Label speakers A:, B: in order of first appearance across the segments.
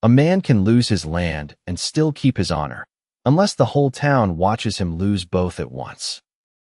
A: A man can lose his land and still keep his honor, unless the whole town watches him lose both at once.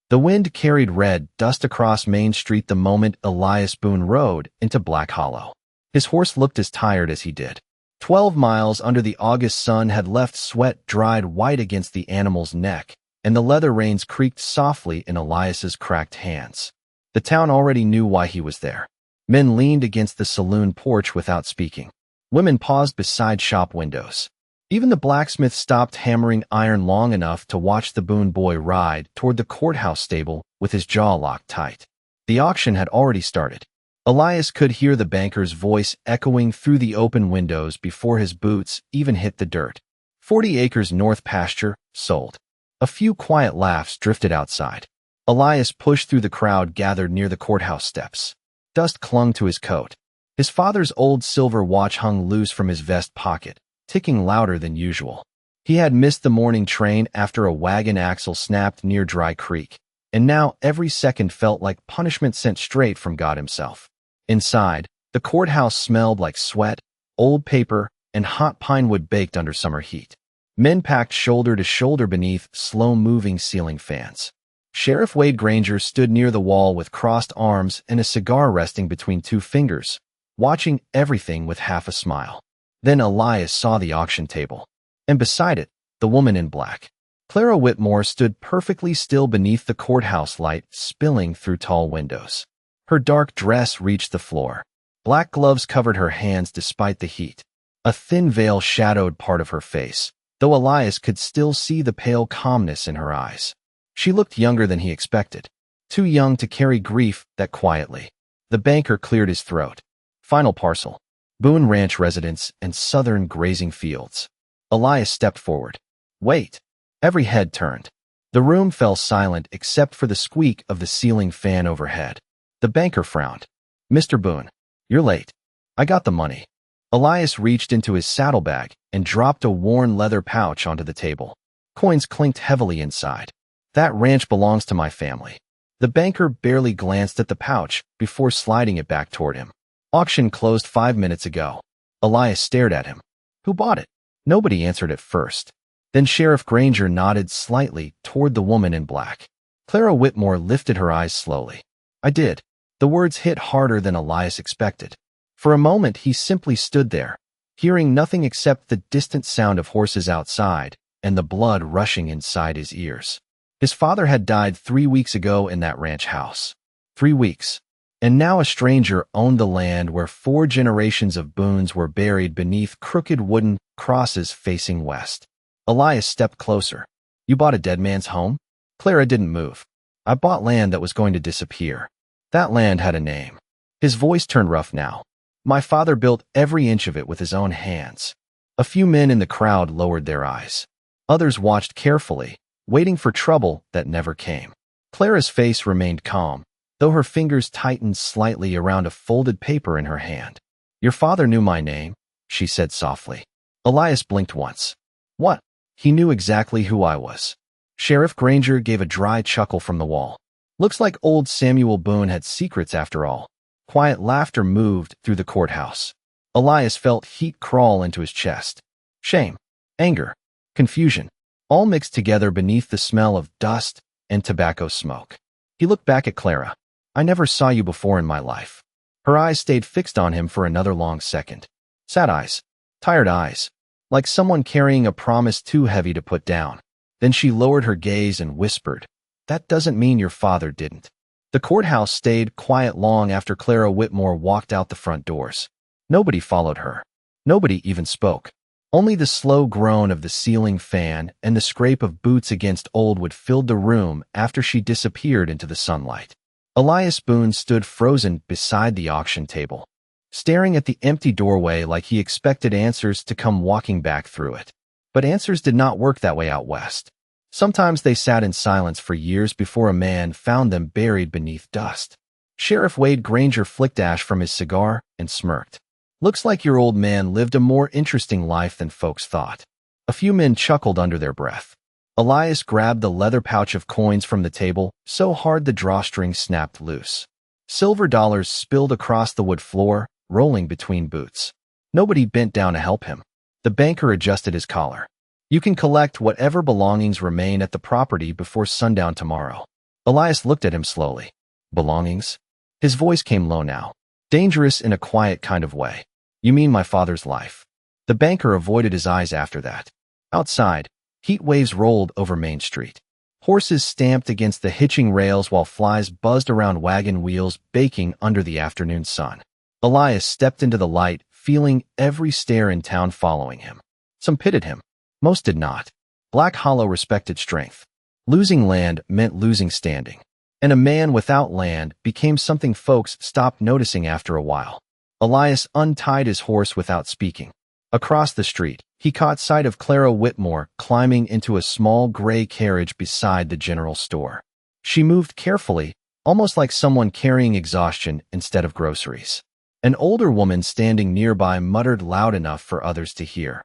A: The wind carried red dust across Main Street the moment Elias Boone rode into Black Hollow. His horse looked as tired as he did. 12 miles under the August sun had left sweat dried white against the animal's neck, and the leather reins creaked softly in Elias's cracked hands. The town already knew why he was there. Men leaned against the saloon porch without speaking. Women paused beside shop windows. Even the blacksmith stopped hammering iron long enough to watch the Boone boy ride toward the courthouse stable with his jaw locked tight. The auction had already started. Elias could hear the banker's voice echoing through the open windows before his boots even hit the dirt. 40 acres north pasture, sold. A few quiet laughs drifted outside. Elias pushed through the crowd gathered near the courthouse steps. Dust clung to his coat. His father's old silver watch hung loose from his vest pocket, ticking louder than usual. He had missed the morning train after a wagon axle snapped near Dry Creek, and now every second felt like punishment sent straight from God himself. Inside, the courthouse smelled like sweat, old paper, and hot pine wood baked under summer heat. Men packed shoulder to shoulder beneath slow-moving ceiling fans. Sheriff Wade Granger stood near the wall with crossed arms and a cigar resting between two fingers, watching everything with half a smile. Then Elias saw the auction table, and beside it, the woman in black. Clara Whitmore stood perfectly still beneath the courthouse light spilling through tall windows. Her dark dress reached the floor. Black gloves covered her hands despite the heat. A thin veil shadowed part of her face, though Elias could still see the pale calmness in her eyes. She looked younger than he expected, too young to carry grief that quietly. The banker cleared his throat. Final parcel. Boone Ranch residence and southern grazing fields. Elias stepped forward. Wait. Every head turned. The room fell silent except for the squeak of the ceiling fan overhead. The banker frowned. Mr. Boone, you're late. I got the money. Elias reached into his saddlebag and dropped a worn leather pouch onto the table. Coins clinked heavily inside. That ranch belongs to my family. The banker barely glanced at the pouch before sliding it back toward him. Auction closed 5 minutes ago. Elias stared at him. Who bought it? Nobody answered at first. Then Sheriff Granger nodded slightly toward the woman in black. Clara Whitmore lifted her eyes slowly. I did. The words hit harder than Elias expected. For a moment he simply stood there, hearing nothing except the distant sound of horses outside and the blood rushing inside his ears. His father had died 3 weeks ago in that ranch house. 3 weeks. And now a stranger owned the land where 4 generations of Boones were buried beneath crooked wooden crosses facing west. Elias stepped closer. You bought a dead man's home? Clara didn't move. I bought land that was going to disappear. That land had a name. His voice turned rough now. My father built every inch of it with his own hands. A few men in the crowd lowered their eyes. Others watched carefully, waiting for trouble that never came. Clara's face remained calm, though her fingers tightened slightly around a folded paper in her hand. Your father knew my name, she said softly. Elias blinked once. What? He knew exactly who I was. Sheriff Granger gave a dry chuckle from the wall. Looks like old Samuel Boone had secrets after all. Quiet laughter moved through the courthouse. Elias felt heat crawl into his chest. Shame, anger, confusion, all mixed together beneath the smell of dust and tobacco smoke. He looked back at Clara. I never saw you before in my life. Her eyes stayed fixed on him for another long second. Sad eyes, tired eyes, like someone carrying a promise too heavy to put down. Then she lowered her gaze and whispered, That doesn't mean your father didn't. The courthouse stayed quiet long after Clara Whitmore walked out the front doors. Nobody followed her. Nobody even spoke. Only the slow groan of the ceiling fan and the scrape of boots against old wood filled the room after she disappeared into the sunlight. Elias Boone stood frozen beside the auction table, staring at the empty doorway like he expected answers to come walking back through it. But answers did not work that way out west. Sometimes they sat in silence for years before a man found them buried beneath dust. Sheriff Wade Granger flicked ash from his cigar and smirked. Looks like your old man lived a more interesting life than folks thought. A few men chuckled under their breath. Elias grabbed the leather pouch of coins from the table so hard the drawstring snapped loose. Silver dollars spilled across the wood floor, rolling between boots. Nobody bent down to help him. The banker adjusted his collar. You can collect whatever belongings remain at the property before sundown tomorrow. Elias looked at him slowly. Belongings? His voice came low now, dangerous in a quiet kind of way. You mean my father's life? The banker avoided his eyes after that. Outside, heat waves rolled over Main Street. Horses stamped against the hitching rails while flies buzzed around wagon wheels baking under the afternoon sun. Elias stepped into the light, feeling every stare in town following him. Some pitied him. Most did not. Black Hollow respected strength. Losing land meant losing standing. And a man without land became something folks stopped noticing after a while. Elias untied his horse without speaking. Across the street, he caught sight of Clara Whitmore climbing into a small gray carriage beside the general store. She moved carefully, almost like someone carrying exhaustion instead of groceries. An older woman standing nearby muttered loud enough for others to hear.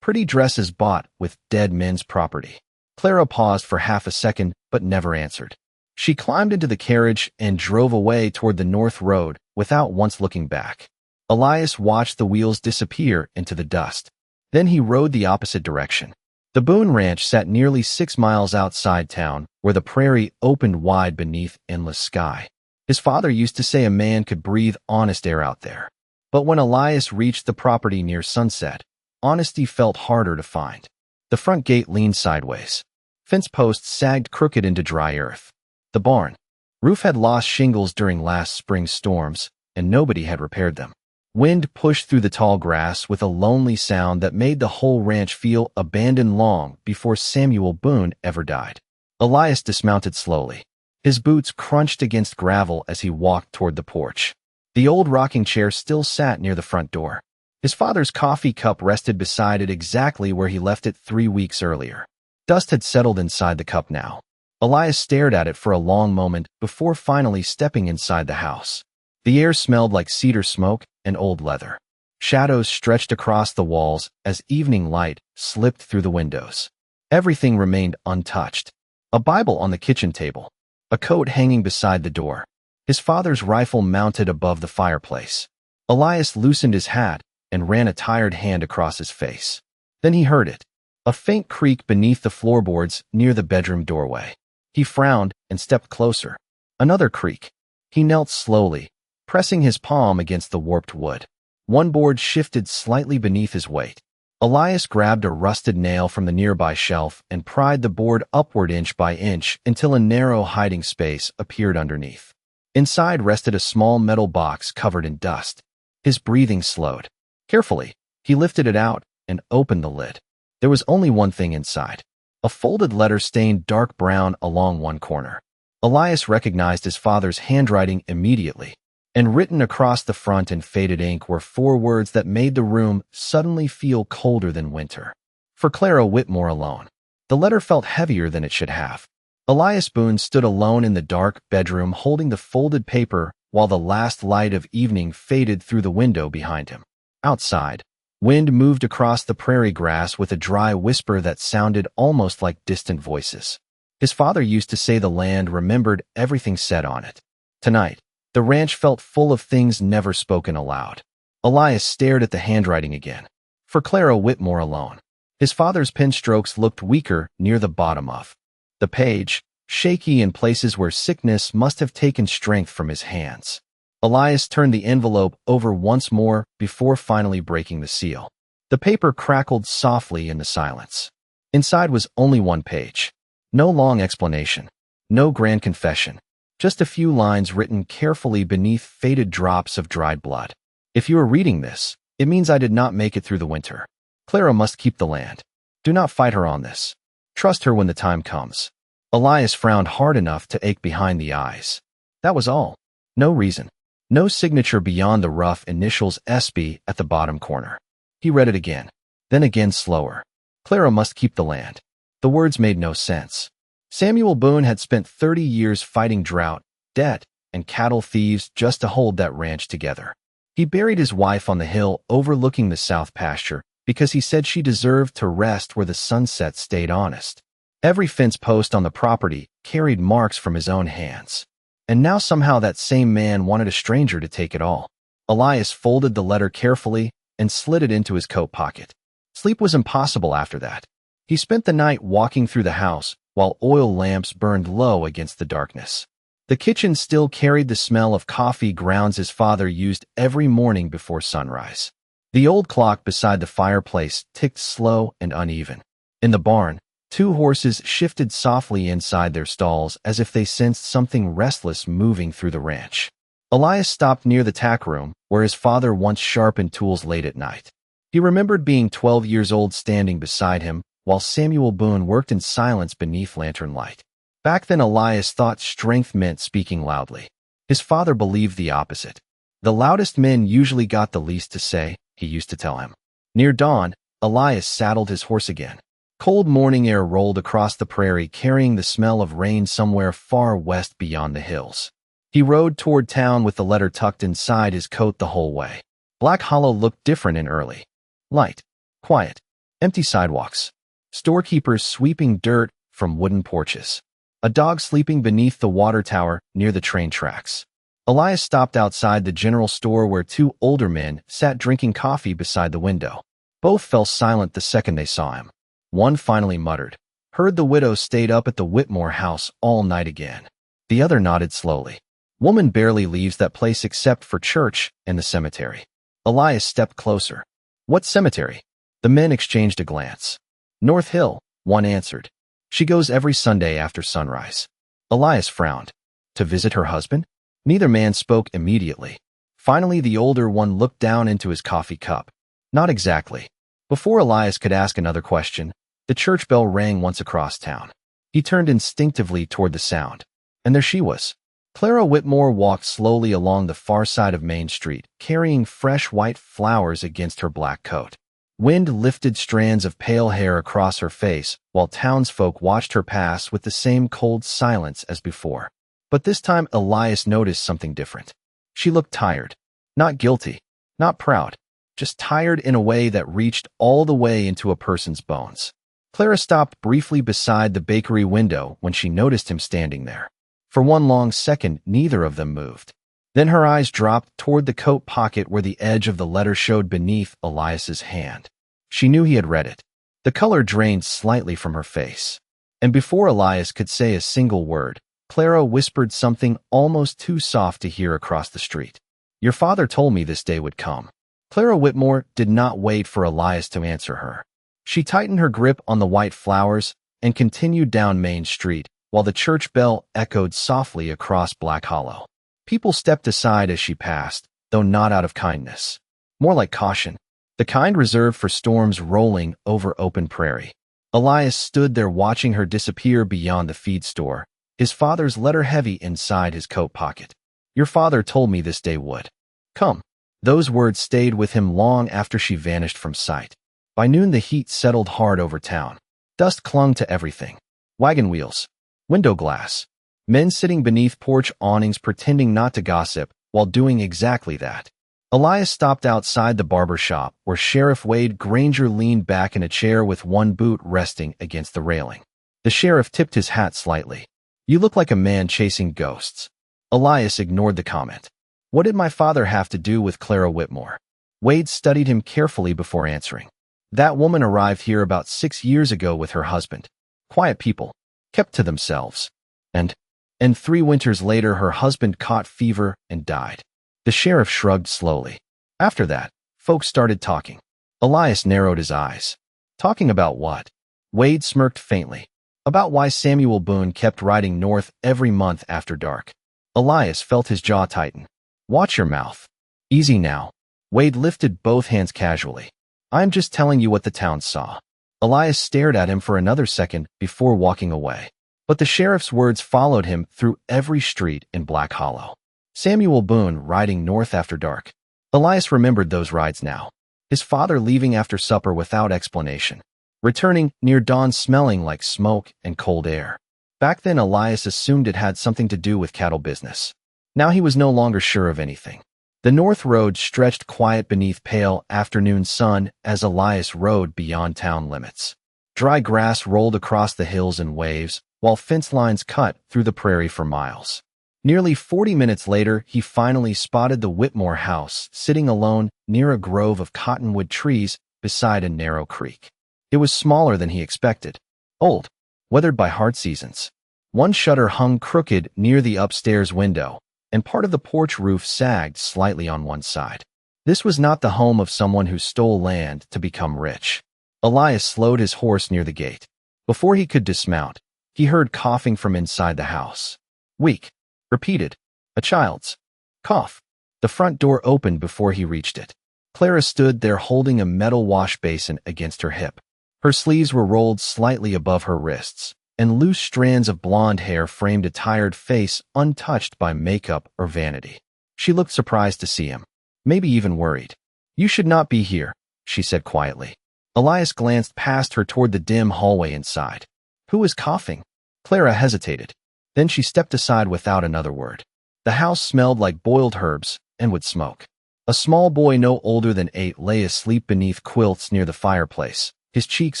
A: Pretty dresses bought with dead men's property. Clara paused for half a second, but never answered. She climbed into the carriage and drove away toward the north road without once looking back. Elias watched the wheels disappear into the dust. Then he rode the opposite direction. The Boone Ranch sat nearly 6 miles outside town, where the prairie opened wide beneath endless sky. His father used to say a man could breathe honest air out there. But when Elias reached the property near sunset, honesty felt harder to find. The front gate leaned sideways. Fence posts sagged crooked into dry earth. The barn roof had lost shingles during last spring's storms, and nobody had repaired them. Wind pushed through the tall grass with a lonely sound that made the whole ranch feel abandoned long before Samuel Boone ever died. Elias dismounted slowly. His boots crunched against gravel as he walked toward the porch. The old rocking chair still sat near the front door. His father's coffee cup rested beside it exactly where he left it 3 weeks earlier. Dust had settled inside the cup now. Elias stared at it for a long moment before finally stepping inside the house. The air smelled like cedar smoke and old leather. Shadows stretched across the walls as evening light slipped through the windows. Everything remained untouched. A Bible on the kitchen table. A coat hanging beside the door. His father's rifle mounted above the fireplace. Elias loosened his hat and ran a tired hand across his face. Then he heard it. A faint creak beneath the floorboards near the bedroom doorway. He frowned and stepped closer. Another creak. He knelt slowly, pressing his palm against the warped wood. One board shifted slightly beneath his weight. Elias grabbed a rusted nail from the nearby shelf and pried the board upward inch by inch until a narrow hiding space appeared underneath. Inside rested a small metal box covered in dust. His breathing slowed. Carefully, he lifted it out and opened the lid. There was only one thing inside. A folded letter stained dark brown along one corner. Elias recognized his father's handwriting immediately, and written across the front in faded ink were 4 words that made the room suddenly feel colder than winter. For Clara Whitmore alone. The letter felt heavier than it should have. Elias Boone stood alone in the dark bedroom holding the folded paper while the last light of evening faded through the window behind him. Outside, wind moved across the prairie grass with a dry whisper that sounded almost like distant voices. His father used to say the land remembered everything said on it. Tonight, the ranch felt full of things never spoken aloud. Elias stared at the handwriting again. For Clara Whitmore alone. His father's pen strokes looked weaker near the bottom of the page, shaky in places where sickness must have taken strength from his hands. Elias turned the envelope over once more before finally breaking the seal. The paper crackled softly in the silence. Inside was only one page. No long explanation. No grand confession. Just a few lines written carefully beneath faded drops of dried blood. If you are reading this, it means I did not make it through the winter. Clara must keep the land. Do not fight her on this. Trust her when the time comes. Elias frowned hard enough to ache behind the eyes. That was all. No reason. No signature beyond the rough initials SB at the bottom corner. He read it again. Then again slower. Clara must keep the land. The words made no sense. Samuel Boone had spent 30 years fighting drought, debt, and cattle thieves just to hold that ranch together. He buried his wife on the hill overlooking the south pasture because he said she deserved to rest where the sunset stayed honest. Every fence post on the property carried marks from his own hands. And now somehow that same man wanted a stranger to take it all. Elias folded the letter carefully and slid it into his coat pocket. Sleep was impossible after that. He spent the night walking through the house while oil lamps burned low against the darkness. The kitchen still carried the smell of coffee grounds his father used every morning before sunrise. The old clock beside the fireplace ticked slow and uneven. In the barn, two horses shifted softly inside their stalls as if they sensed something restless moving through the ranch. Elias stopped near the tack room, where his father once sharpened tools late at night. He remembered being 12 years old standing beside him, while Samuel Boone worked in silence beneath lantern light. Back then Elias thought strength meant speaking loudly. His father believed the opposite. The loudest men usually got the least to say, he used to tell him. Near dawn, Elias saddled his horse again. Cold morning air rolled across the prairie, carrying the smell of rain somewhere far west beyond the hills. He rode toward town with the letter tucked inside his coat the whole way. Black Hollow looked different in early light. Quiet. Empty sidewalks. Storekeepers sweeping dirt from wooden porches. A dog sleeping beneath the water tower near the train tracks. Elias stopped outside the general store where two older men sat drinking coffee beside the window. Both fell silent the second they saw him. One finally muttered, "Heard the widow stayed up at the Whitmore house all night again." The other nodded slowly. "Woman barely leaves that place except for church and the cemetery." Elias stepped closer. "What cemetery?" The men exchanged a glance. "North Hill," one answered. "She goes every Sunday after sunrise." Elias frowned. To visit her husband? Neither man spoke immediately. Finally, the older one looked down into his coffee cup. Not exactly. Before Elias could ask another question, the church bell rang once across town. He turned instinctively toward the sound. And there she was. Clara Whitmore walked slowly along the far side of Main Street, carrying fresh white flowers against her black coat. Wind lifted strands of pale hair across her face, while townsfolk watched her pass with the same cold silence as before. But this time Elias noticed something different. She looked tired. Not guilty. Not proud. Just tired in a way that reached all the way into a person's bones. Clara stopped briefly beside the bakery window when she noticed him standing there. For one long second, neither of them moved. Then her eyes dropped toward the coat pocket where the edge of the letter showed beneath Elias's hand. She knew he had read it. The color drained slightly from her face. And before Elias could say a single word, Clara whispered something almost too soft to hear across the street. "Your father told me this day would come." Clara Whitmore did not wait for Elias to answer her. She tightened her grip on the white flowers and continued down Main Street, while the church bell echoed softly across Black Hollow. People stepped aside as she passed, though not out of kindness. More like caution, the kind reserved for storms rolling over open prairie. Elias stood there watching her disappear beyond the feed store, his father's letter heavy inside his coat pocket. "Your father told me this day would come." Those words stayed with him long after she vanished from sight. By noon the heat settled hard over town. Dust clung to everything. Wagon wheels. Window glass. Men sitting beneath porch awnings pretending not to gossip while doing exactly that. Elias stopped outside the barber shop where Sheriff Wade Granger leaned back in a chair with one boot resting against the railing. The sheriff tipped his hat slightly. "You look like a man chasing ghosts." Elias ignored the comment. What did my father have to do with Clara Whitmore? Wade studied him carefully before answering. "That woman arrived here about 6 years ago with her husband. Quiet people. Kept to themselves. And 3 winters later her husband caught fever and died." The sheriff shrugged slowly. "After that, folks started talking." Elias narrowed his eyes. "Talking about what?" Wade smirked faintly. "About why Samuel Boone kept riding north every month after dark." Elias felt his jaw tighten. "Watch your mouth. Easy now." Wade lifted both hands casually. "I'm just telling you what the town saw." Elias stared at him for another second before walking away. But the sheriff's words followed him through every street in Black Hollow. Samuel Boone riding north after dark. Elias remembered those rides now. His father leaving after supper without explanation. Returning near dawn smelling like smoke and cold air. Back then Elias assumed it had something to do with cattle business. Now he was no longer sure of anything. The north road stretched quiet beneath pale afternoon sun as Elias rode beyond town limits. Dry grass rolled across the hills in waves, while fence lines cut through the prairie for miles. Nearly 40 minutes later, he finally spotted the Whitmore house sitting alone near a grove of cottonwood trees beside a narrow creek. It was smaller than he expected. Old, weathered by hard seasons. One shutter hung crooked near the upstairs window, and part of the porch roof sagged slightly on one side. This was not the home of someone who stole land to become rich. Elias slowed his horse near the gate. Before he could dismount, he heard coughing from inside the house. Weak, repeated, a child's cough. The front door opened before he reached it. Clara stood there holding a metal wash basin against her hip. Her sleeves were rolled slightly above her wrists, and loose strands of blonde hair framed a tired face untouched by makeup or vanity. She looked surprised to see him, maybe even worried. "You should not be here," she said quietly. Elias glanced past her toward the dim hallway inside. "Who is coughing?" Clara hesitated. Then she stepped aside without another word. The house smelled like boiled herbs and would smoke. A small boy no older than 8 lay asleep beneath quilts near the fireplace, his cheeks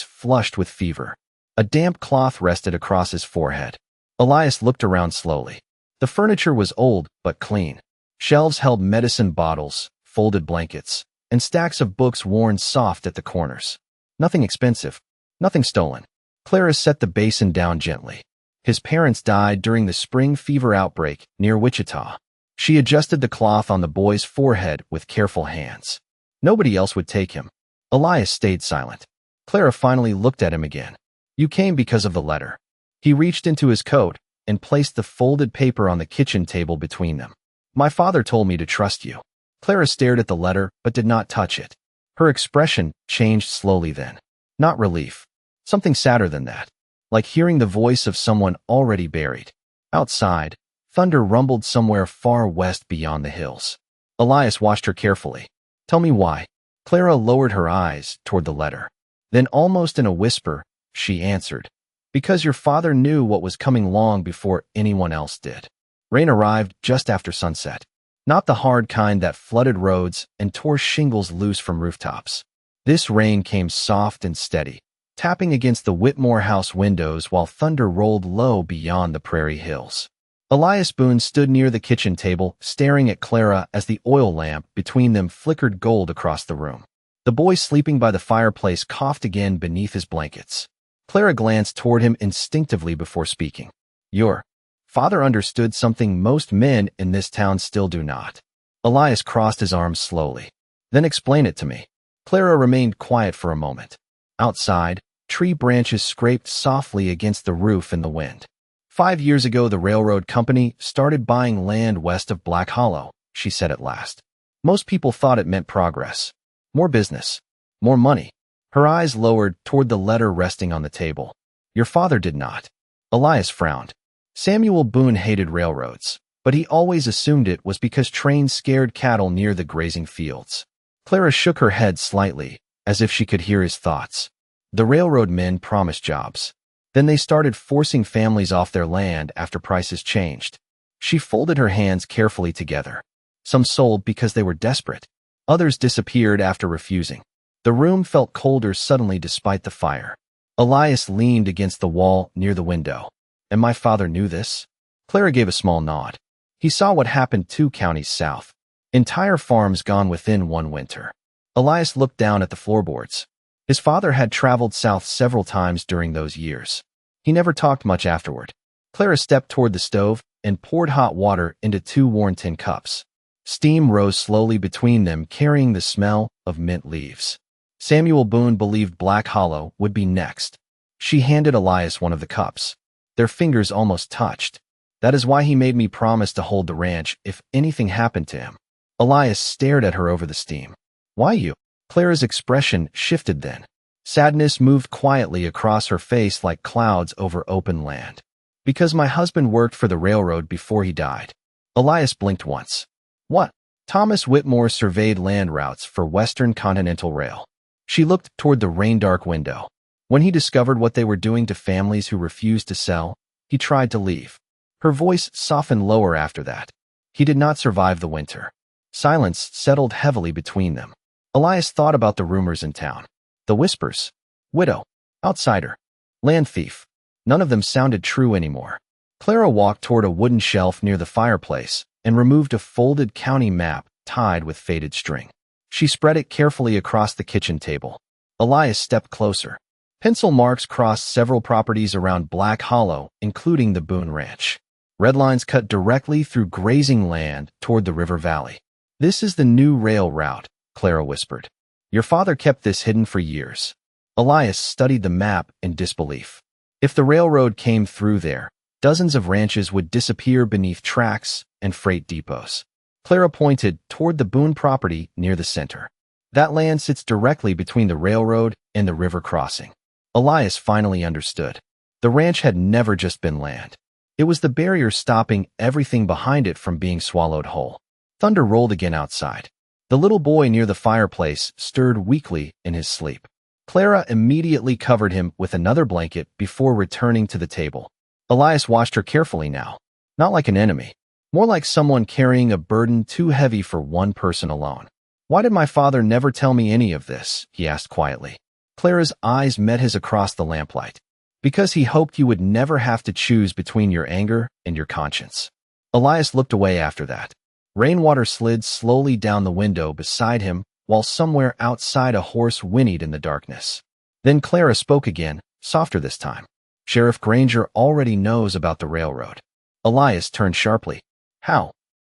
A: flushed with fever. A damp cloth rested across his forehead. Elias looked around slowly. The furniture was old but clean. Shelves held medicine bottles, folded blankets, and stacks of books worn soft at the corners. Nothing expensive, nothing stolen. Clara set the basin down gently. His parents died during the spring fever outbreak near Wichita. She adjusted the cloth on the boy's forehead with careful hands. Nobody else would take him. Elias stayed silent. Clara finally looked at him again. "You came because of the letter." He reached into his coat and placed the folded paper on the kitchen table between them. "My father told me to trust you." Clara stared at the letter but did not touch it. Her expression changed slowly then. Not relief. Something sadder than that. Like hearing the voice of someone already buried. Outside, thunder rumbled somewhere far west beyond the hills. Elias watched her carefully. "Tell me why." Clara lowered her eyes toward the letter. Then almost in a whisper, she answered, "Because your father knew what was coming long before anyone else did." Rain arrived just after sunset. Not the hard kind that flooded roads and tore shingles loose from rooftops. This rain came soft and steady, tapping against the Whitmore house windows while thunder rolled low beyond the prairie hills. Elias Boone stood near the kitchen table, staring at Clara as the oil lamp between them flickered gold across the room. The boy sleeping by the fireplace coughed again beneath his blankets. Clara glanced toward him instinctively before speaking. "Your father understood something most men in this town still do not." Elias crossed his arms slowly. "Then explain it to me." Clara remained quiet for a moment. Outside, tree branches scraped softly against the roof in the wind. 5 years ago, the railroad company started buying land west of Black Hollow, she said at last. Most people thought it meant progress. More business. More money. Her eyes lowered toward the letter resting on the table. "Your father did not." Elias frowned. Samuel Boone hated railroads, but he always assumed it was because trains scared cattle near the grazing fields. Clara shook her head slightly, as if she could hear his thoughts. The railroad men promised jobs. Then they started forcing families off their land after prices changed. She folded her hands carefully together. Some sold because they were desperate. Others disappeared after refusing. The room felt colder suddenly despite the fire. Elias leaned against the wall near the window. "And my father knew this?" Clara gave a small nod. He saw what happened 2 counties south. Entire farms gone within one winter. Elias looked down at the floorboards. His father had traveled south several times during those years. He never talked much afterward. Clara stepped toward the stove and poured hot water into 2 worn tin cups. Steam rose slowly between them, carrying the smell of mint leaves. Samuel Boone believed Black Hollow would be next. She handed Elias one of the cups. Their fingers almost touched. "That is why he made me promise to hold the ranch if anything happened to him." Elias stared at her over the steam. "Why you?" Clara's expression shifted then. Sadness moved quietly across her face like clouds over open land. "Because my husband worked for the railroad before he died." Elias blinked once. "What?" Thomas Whitmore surveyed land routes for Western Continental Rail. She looked toward the rain-dark window. When he discovered what they were doing to families who refused to sell, he tried to leave. Her voice softened lower after that. He did not survive the winter. Silence settled heavily between them. Elias thought about the rumors in town. The whispers. Widow. Outsider. Land thief. None of them sounded true anymore. Clara walked toward a wooden shelf near the fireplace and removed a folded county map tied with faded string. She spread it carefully across the kitchen table. Elias stepped closer. Pencil marks crossed several properties around Black Hollow, including the Boone Ranch. Red lines cut directly through grazing land toward the river valley. "This is the new rail route," Clara whispered. "Your father kept this hidden for years." Elias studied the map in disbelief. If the railroad came through there, dozens of ranches would disappear beneath tracks and freight depots. Clara pointed toward the Boone property near the center. "That land sits directly between the railroad and the river crossing." Elias finally understood. The ranch had never just been land. It was the barrier stopping everything behind it from being swallowed whole. Thunder rolled again outside. The little boy near the fireplace stirred weakly in his sleep. Clara immediately covered him with another blanket before returning to the table. Elias watched her carefully now, not like an enemy, more like someone carrying a burden too heavy for one person alone. "Why did my father never tell me any of this?" he asked quietly. Clara's eyes met his across the lamplight. "Because he hoped you would never have to choose between your anger and your conscience." Elias looked away after that. Rainwater slid slowly down the window beside him, while somewhere outside a horse whinnied in the darkness. Then Clara spoke again, softer this time. "Sheriff Granger already knows about the railroad." Elias turned sharply. "How?"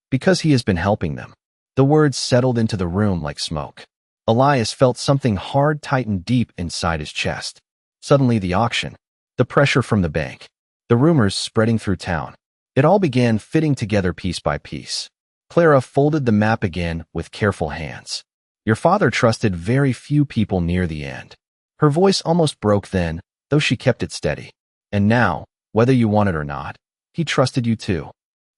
A: "Because he has been helping them." The words settled into the room like smoke. Elias felt something hard tighten deep inside his chest. Suddenly the auction, the pressure from the bank, the rumors spreading through town. It all began fitting together piece by piece. Clara folded the map again with careful hands. "Your father trusted very few people near the end." Her voice almost broke then, though she kept it steady. "And now, whether you want it or not, he trusted you too."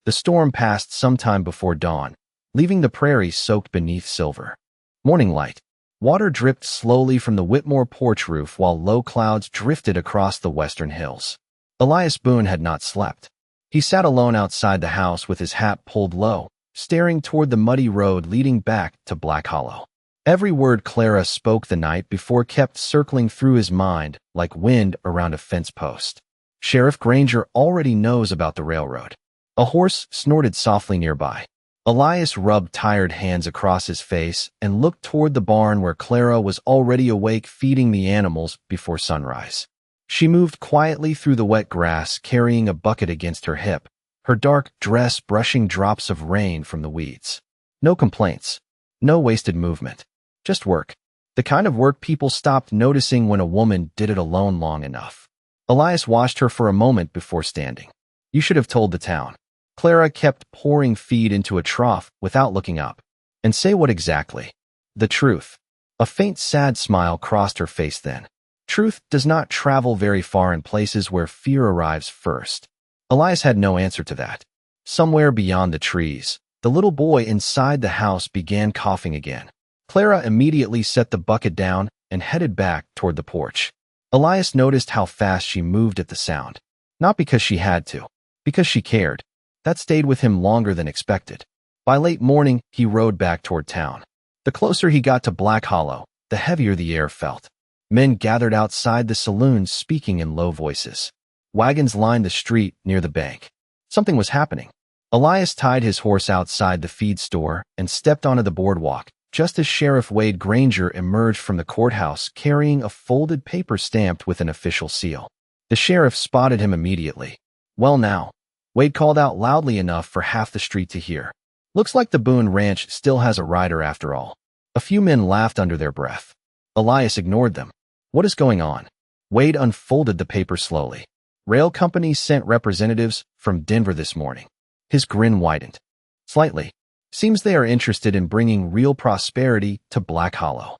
A: The storm passed sometime before dawn, leaving the prairie soaked beneath silver. Morning light. Water dripped slowly from the Whitmore porch roof while low clouds drifted across the western hills. Elias Boone had not slept. He sat alone outside the house with his hat pulled low, staring toward the muddy road leading back to Black Hollow. Every word Clara spoke the night before kept circling through his mind like wind around a fence post. "Sheriff Granger already knows about the railroad." A horse snorted softly nearby. Elias rubbed tired hands across his face and looked toward the barn where Clara was already awake feeding the animals before sunrise. She moved quietly through the wet grass, carrying a bucket against her hip, her dark dress brushing drops of rain from the weeds. No complaints, no wasted movement, just work. The kind of work people stopped noticing when a woman did it alone long enough. Elias watched her for a moment before standing. "You should have told the town." Clara kept pouring feed into a trough without looking up. "And say what exactly?" "The truth." A faint sad smile crossed her face then. "Truth does not travel very far in places where fear arrives first." Elias had no answer to that. Somewhere beyond the trees, the little boy inside the house began coughing again. Clara immediately set the bucket down and headed back toward the porch. Elias noticed how fast she moved at the sound. Not because she had to, because she cared. That stayed with him longer than expected. By late morning, he rode back toward town. The closer he got to Black Hollow, the heavier the air felt. Men gathered outside the saloons speaking in low voices. Wagons lined the street near the bank. Something was happening. Elias tied his horse outside the feed store and stepped onto the boardwalk, just as Sheriff Wade Granger emerged from the courthouse carrying a folded paper stamped with an official seal. The sheriff spotted him immediately. "Well now," Wade called out loudly enough for half the street to hear. "Looks like the Boone Ranch still has a rider after all." A few men laughed under their breath. Elias ignored them. "What is going on?" Wade unfolded the paper slowly. "Rail companies sent representatives from Denver this morning." His grin widened. "Slightly. Seems they are interested in bringing real prosperity to Black Hollow."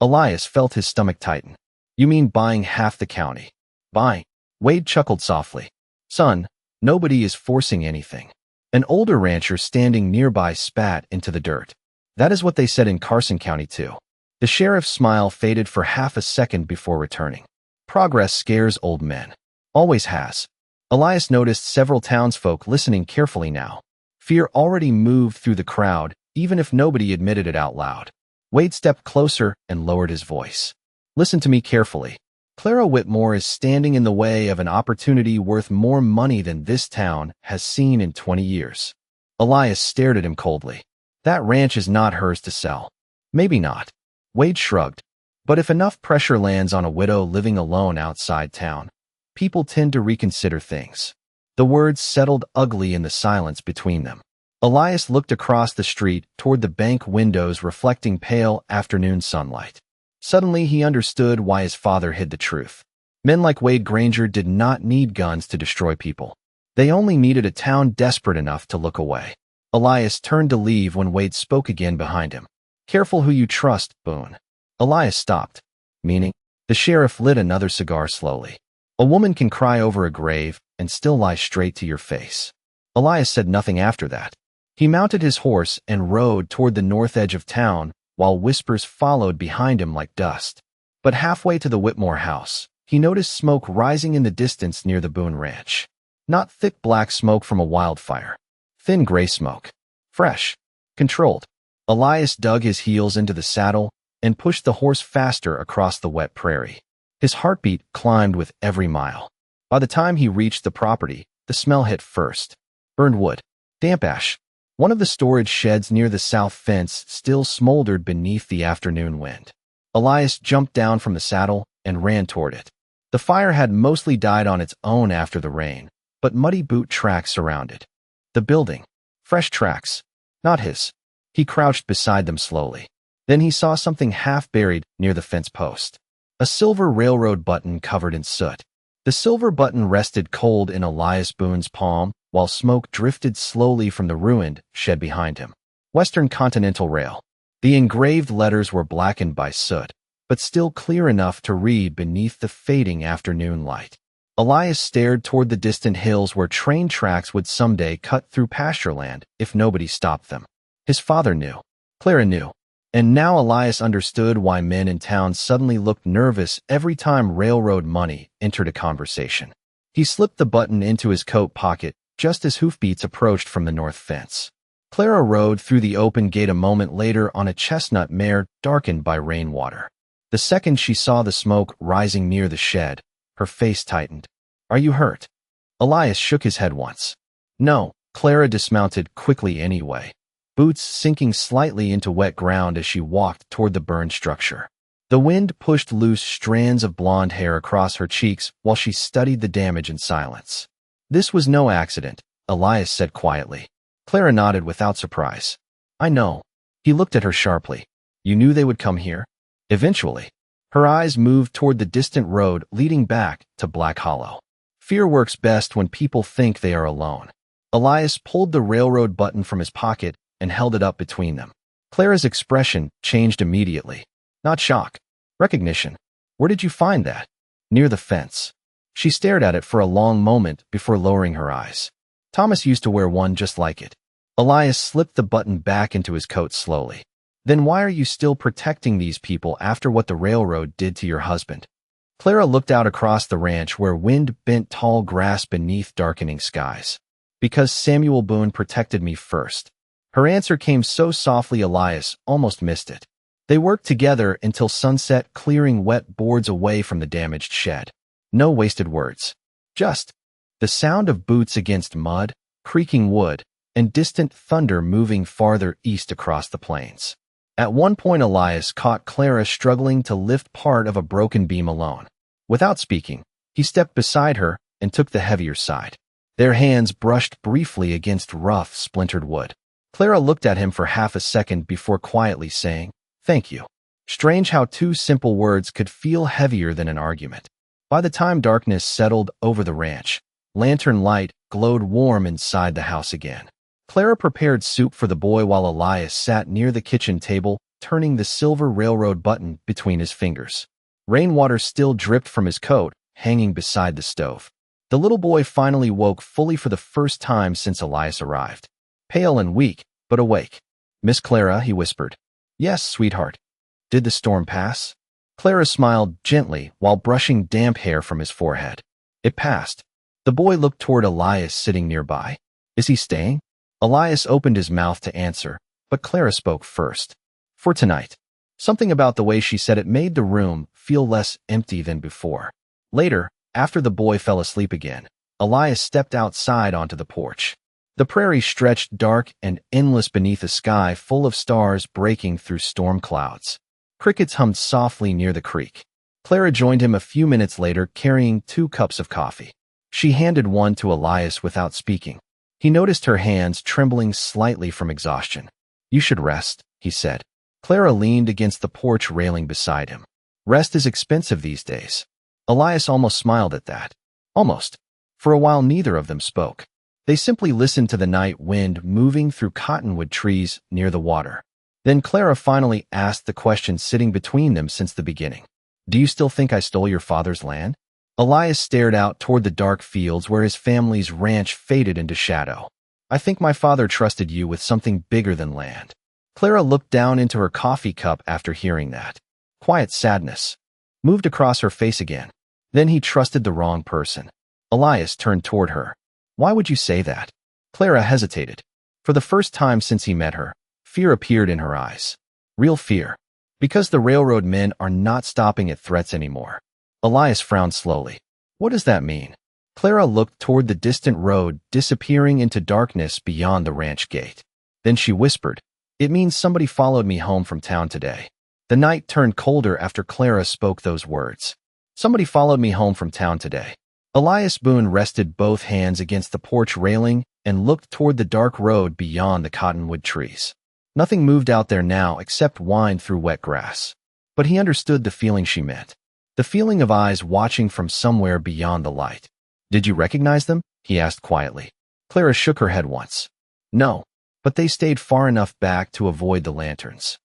A: Elias felt his stomach tighten. "You mean buying half the county?" "Buying?" Wade chuckled softly. "Son, nobody is forcing anything." An older rancher standing nearby spat into the dirt. "That is what they said in Carson County too." The sheriff's smile faded for half a second before returning. "Progress scares old men. Always has." Elias noticed several townsfolk listening carefully now. Fear already moved through the crowd, even if nobody admitted it out loud. Wade stepped closer and lowered his voice. "Listen to me carefully. Clara Whitmore is standing in the way of an opportunity worth more money than this town has seen in 20 years. Elias stared at him coldly. "That ranch is not hers to sell." "Maybe not." Wade shrugged. But if enough pressure lands on a widow living alone outside town, people tend to reconsider things. The words settled ugly in the silence between them. Elias looked across the street toward the bank windows reflecting pale afternoon sunlight. Suddenly he understood why his father hid the truth. Men like Wade Granger did not need guns to destroy people. They only needed a town desperate enough to look away. Elias turned to leave when Wade spoke again behind him. "Careful who you trust, Boone." Elias stopped. "Meaning?" The sheriff lit another cigar slowly. "A woman can cry over a grave and still lie straight to your face." Elias said nothing after that. He mounted his horse and rode toward the north edge of town, while whispers followed behind him like dust. But halfway to the Whitmore house, he noticed smoke rising in the distance near the Boone ranch. Not thick black smoke from a wildfire. Thin gray smoke. Fresh. Controlled. Elias dug his heels into the saddle and pushed the horse faster across the wet prairie. His heartbeat climbed with every mile. By the time he reached the property, the smell hit first. Burned wood. Damp ash. One of the storage sheds near the south fence still smoldered beneath the afternoon wind. Elias jumped down from the saddle and ran toward it. The fire had mostly died on its own after the rain, but muddy boot tracks surrounded. The building. Fresh tracks. Not his. He crouched beside them slowly. Then he saw something half buried near the fence post. A silver railroad button covered in soot. The silver button rested cold in Elias Boone's palm, while smoke drifted slowly from the ruined shed behind him. Western Continental Rail. The engraved letters were blackened by soot, but still clear enough to read beneath the fading afternoon light. Elias stared toward the distant hills where train tracks would someday cut through pastureland if nobody stopped them. His father knew. Clara knew. And now Elias understood why men in town suddenly looked nervous every time railroad money entered a conversation. He slipped the button into his coat pocket just as hoofbeats approached from the north fence. Clara rode through the open gate a moment later on a chestnut mare darkened by rainwater. The second she saw the smoke rising near the shed, her face tightened. "Are you hurt?" Elias shook his head once. "No." Clara dismounted quickly anyway, boots sinking slightly into wet ground as she walked toward the burned structure. The wind pushed loose strands of blonde hair across her cheeks while she studied the damage in silence. "This was no accident," Elias said quietly. Clara nodded without surprise. "I know." He looked at her sharply. "You knew they would come here?" "Eventually." Her eyes moved toward the distant road leading back to Black Hollow. Fear works best when people think they are alone. Elias pulled the railroad button from his pocket and held it up between them. Clara's expression changed immediately. Not shock. Recognition. "Where did you find that?" "Near the fence." She stared at it for a long moment before lowering her eyes. "Thomas used to wear one just like it." Elias slipped the button back into his coat slowly. "Then why are you still protecting these people after what the railroad did to your husband?" Clara looked out across the ranch where wind bent tall grass beneath darkening skies. "Because Samuel Boone protected me first." Her answer came so softly Elias almost missed it. They worked together until sunset, clearing wet boards away from the damaged shed. No wasted words. Just the sound of boots against mud, creaking wood, and distant thunder moving farther east across the plains. At one point Elias caught Clara struggling to lift part of a broken beam alone. Without speaking, he stepped beside her and took the heavier side. Their hands brushed briefly against rough, splintered wood. Clara looked at him for half a second before quietly saying, "Thank you." Strange how two simple words could feel heavier than an argument. By the time darkness settled over the ranch, lantern light glowed warm inside the house again. Clara prepared soup for the boy while Elias sat near the kitchen table, turning the silver railroad button between his fingers. Rainwater still dripped from his coat, hanging beside the stove. The little boy finally woke fully for the first time since Elias arrived. Pale and weak, but awake. "Miss Clara," he whispered. "Yes, sweetheart." "Did the storm pass?" Clara smiled gently while brushing damp hair from his forehead. "It passed." The boy looked toward Elias sitting nearby. "Is he staying?" Elias opened his mouth to answer, but Clara spoke first. "For tonight." Something about the way she said it made the room feel less empty than before. Later, after the boy fell asleep again, Elias stepped outside onto the porch. The prairie stretched dark and endless beneath a sky full of stars breaking through storm clouds. Crickets hummed softly near the creek. Clara joined him a few minutes later carrying 2 cups of coffee. She handed one to Elias without speaking. He noticed her hands trembling slightly from exhaustion. "You should rest," he said. Clara leaned against the porch railing beside him. "Rest is expensive these days." Elias almost smiled at that. Almost. For a while neither of them spoke. They simply listened to the night wind moving through cottonwood trees near the water. Then Clara finally asked the question sitting between them since the beginning. "Do you still think I stole your father's land?" Elias stared out toward the dark fields where his family's ranch faded into shadow. "I think my father trusted you with something bigger than land." Clara looked down into her coffee cup after hearing that. Quiet sadness moved across her face again. Then he trusted the wrong person. Elias turned toward her. "Why would you say that?" Clara hesitated. For the first time since he met her, fear appeared in her eyes. Real fear. Because the railroad men are not stopping at threats anymore. Elias frowned slowly. "What does that mean?" Clara looked toward the distant road disappearing into darkness beyond the ranch gate. Then she whispered, "It means somebody followed me home from town today." The night turned colder after Clara spoke those words. "Somebody followed me home from town today." Elias Boone rested both hands against the porch railing and looked toward the dark road beyond the cottonwood trees. Nothing moved out there now except wind through wet grass. But he understood the feeling she meant. The feeling of eyes watching from somewhere beyond the light. "Did you recognize them?" he asked quietly. Clara shook her head once. "No, but they stayed far enough back to avoid the lanterns."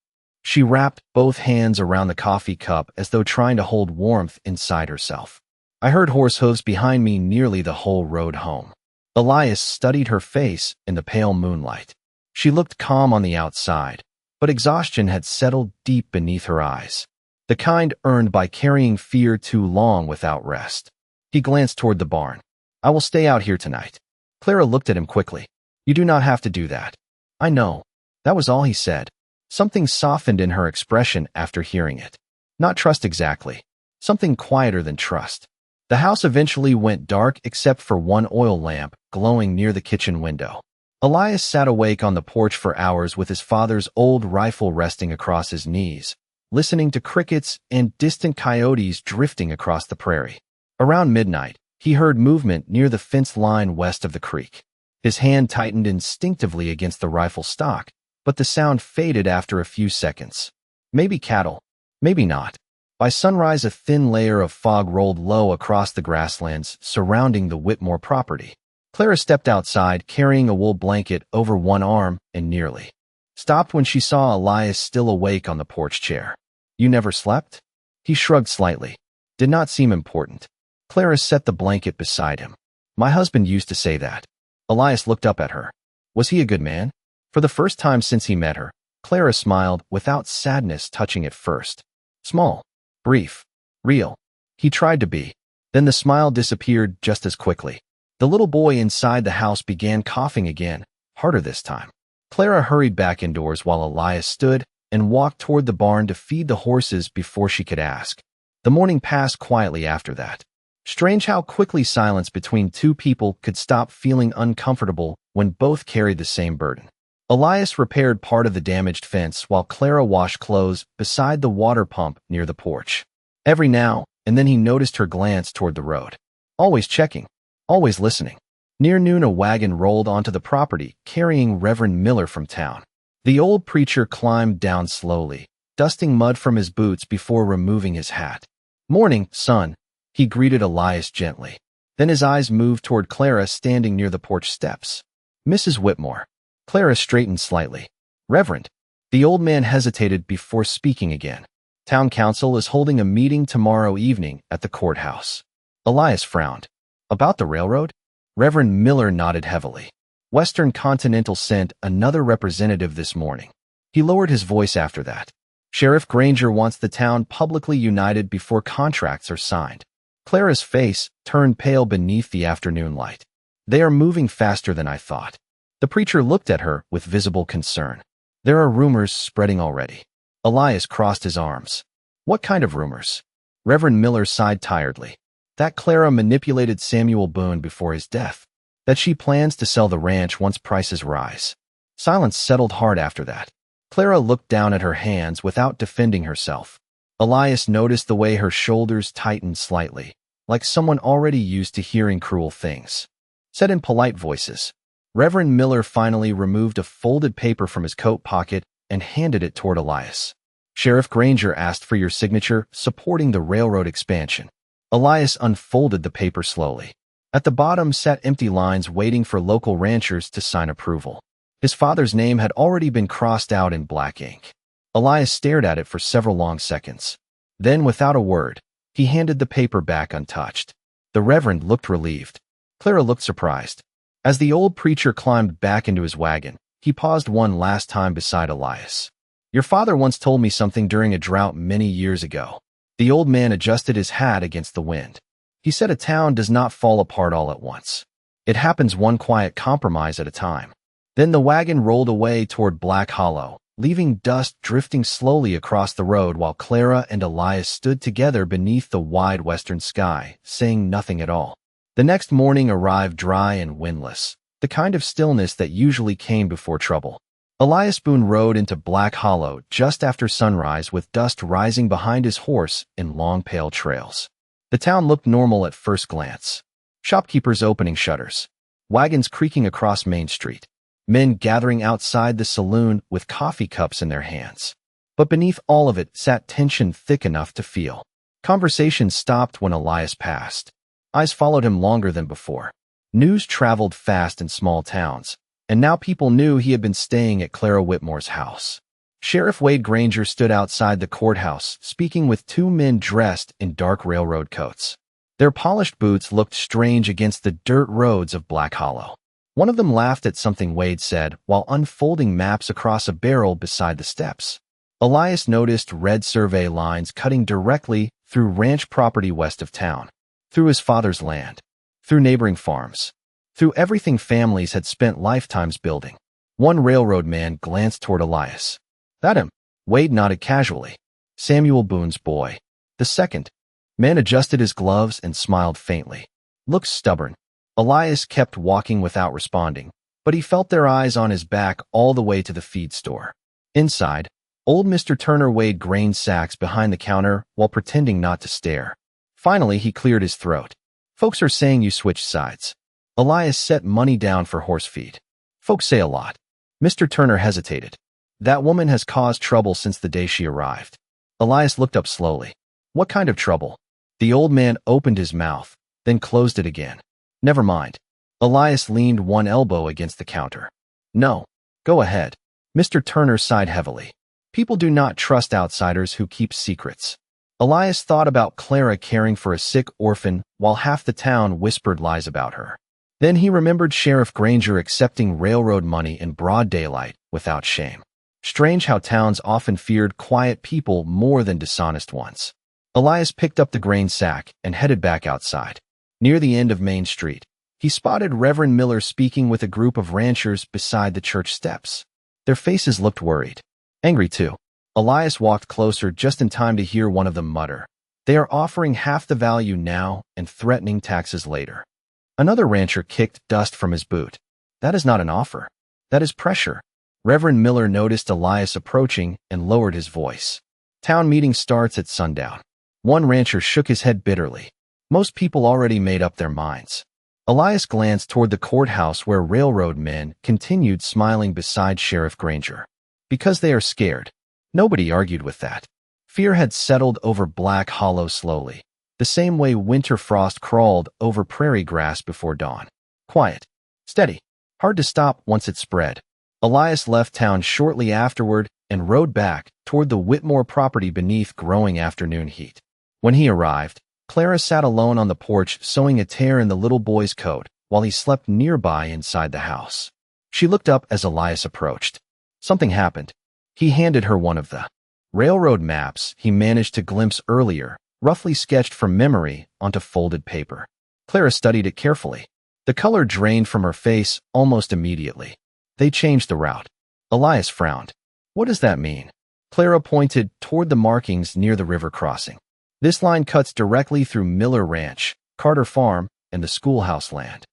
A: She wrapped both hands around the coffee cup as though trying to hold warmth inside herself. "I heard horse hooves behind me nearly the whole road home." Elias studied her face in the pale moonlight. She looked calm on the outside, but exhaustion had settled deep beneath her eyes. The kind earned by carrying fear too long without rest. He glanced toward the barn. "I will stay out here tonight." Clara looked at him quickly. "You do not have to do that." "I know." That was all he said. Something softened in her expression after hearing it. Not trust exactly. Something quieter than trust. The house eventually went dark except for one oil lamp glowing near the kitchen window. Elias sat awake on the porch for hours with his father's old rifle resting across his knees, listening to crickets and distant coyotes drifting across the prairie. Around midnight, he heard movement near the fence line west of the creek. His hand tightened instinctively against the rifle stock, but the sound faded after a few seconds. Maybe cattle, maybe not. By sunrise, a thin layer of fog rolled low across the grasslands surrounding the Whitmore property. Clara stepped outside, carrying a wool blanket over one arm, and nearly stopped when she saw Elias still awake on the porch chair. "You never slept?" He shrugged slightly. Did not seem important. Clara set the blanket beside him. "My husband used to say that." Elias looked up at her. Was he a good man? For the first time since he met her, Clara smiled without sadness touching it first. Small, brief, real. He tried to be. Then the smile disappeared just as quickly. The little boy inside the house began coughing again, harder this time. Clara hurried back indoors while Elias stood and walked toward the barn to feed the horses before she could ask. The morning passed quietly after that. Strange how quickly silence between two people could stop feeling uncomfortable when both carried the same burden. Elias repaired part of the damaged fence while Clara washed clothes beside the water pump near the porch. Every now and then he noticed her glance toward the road. Always checking, always listening. Near noon, a wagon rolled onto the property, carrying Reverend Miller from town. The old preacher climbed down slowly, dusting mud from his boots before removing his hat. "Morning, son," he greeted Elias gently. Then his eyes moved toward Clara standing near the porch steps. "Mrs. Whitmore." Clara straightened slightly. "Reverend." The old man hesitated before speaking again. "Town council is holding a meeting tomorrow evening at the courthouse." Elias frowned. "About the railroad?" Reverend Miller nodded heavily. "Western Continental sent another representative this morning." He lowered his voice after that. "Sheriff Granger wants the town publicly united before contracts are signed." Clara's face turned pale beneath the afternoon light. "They are moving faster than I thought." The preacher looked at her with visible concern. "There are rumors spreading already." Elias crossed his arms. "What kind of rumors?" Reverend Miller sighed tiredly. "That Clara manipulated Samuel Boone before his death. That she plans to sell the ranch once prices rise." Silence settled hard after that. Clara looked down at her hands without defending herself. Elias noticed the way her shoulders tightened slightly, like someone already used to hearing cruel things. Said in polite voices. Reverend Miller finally removed a folded paper from his coat pocket and handed it toward Elias. Sheriff Granger asked for your signature supporting the railroad expansion. Elias unfolded the paper slowly. At the bottom sat empty lines waiting for local ranchers to sign approval. His father's name had already been crossed out in black ink. Elias stared at it for several long seconds. Then, without a word, he handed the paper back untouched. The Reverend looked relieved. Clara looked surprised. As the old preacher climbed back into his wagon, he paused one last time beside Elias. Your father once told me something during a drought many years ago. The old man adjusted his hat against the wind. He said a town does not fall apart all at once. It happens one quiet compromise at a time. Then the wagon rolled away toward Black Hollow, leaving dust drifting slowly across the road while Clara and Elias stood together beneath the wide western sky, saying nothing at all. The next morning arrived dry and windless, the kind of stillness that usually came before trouble. Elias Boone rode into Black Hollow just after sunrise with dust rising behind his horse in long pale trails. The town looked normal at first glance. Shopkeepers opening shutters. Wagons creaking across Main Street. Men gathering outside the saloon with coffee cups in their hands. But beneath all of it sat tension thick enough to feel. Conversation stopped when Elias passed. Eyes followed him longer than before. News traveled fast in small towns, and now people knew he had been staying at Clara Whitmore's house. Sheriff Wade Granger stood outside the courthouse, speaking with two men dressed in dark railroad coats. Their polished boots looked strange against the dirt roads of Black Hollow. One of them laughed at something Wade said while unfolding maps across a barrel beside the steps. Elias noticed red survey lines cutting directly through ranch property west of town, through his father's land, through neighboring farms, through everything families had spent lifetimes building. One railroad man glanced toward Elias. That him? Wade nodded casually. Samuel Boone's boy. The second. Man adjusted his gloves and smiled faintly. Looks stubborn. Elias kept walking without responding, but he felt their eyes on his back all the way to the feed store. Inside, old Mr. Turner weighed grain sacks behind the counter while pretending not to stare. Finally, he cleared his throat. Folks are saying you switched sides. Elias set money down for horse feed. Folks say a lot. Mr. Turner hesitated. That woman has caused trouble since the day she arrived. Elias looked up slowly. What kind of trouble? The old man opened his mouth, then closed it again. Never mind. Elias leaned one elbow against the counter. No. Go ahead. Mr. Turner sighed heavily. People do not trust outsiders who keep secrets. Elias thought about Clara caring for a sick orphan while half the town whispered lies about her. Then he remembered Sheriff Granger accepting railroad money in broad daylight without shame. Strange how towns often feared quiet people more than dishonest ones. Elias picked up the grain sack and headed back outside. Near the end of Main Street, he spotted Reverend Miller speaking with a group of ranchers beside the church steps. Their faces looked worried. Angry too. Elias walked closer just in time to hear one of them mutter. They are offering half the value now and threatening taxes later. Another rancher kicked dust from his boot. That is not an offer. That is pressure. Reverend Miller noticed Elias approaching and lowered his voice. Town meeting starts at sundown. One rancher shook his head bitterly. Most people already made up their minds. Elias glanced toward the courthouse where railroad men continued smiling beside Sheriff Granger. Because they are scared. Nobody argued with that. Fear had settled over Black Hollow slowly, the same way winter frost crawled over prairie grass before dawn. Quiet. Steady. Hard to stop once it spread. Elias left town shortly afterward and rode back toward the Whitmore property beneath growing afternoon heat. When he arrived, Clara sat alone on the porch sewing a tear in the little boy's coat while he slept nearby inside the house. She looked up as Elias approached. Something happened. He handed her one of the railroad maps he managed to glimpse earlier, roughly sketched from memory onto folded paper. Clara studied it carefully. The color drained from her face almost immediately. They changed the route. Elias frowned. What does that mean? Clara pointed toward the markings near the river crossing. This line cuts directly through Miller Ranch, Carter Farm, and the schoolhouse land.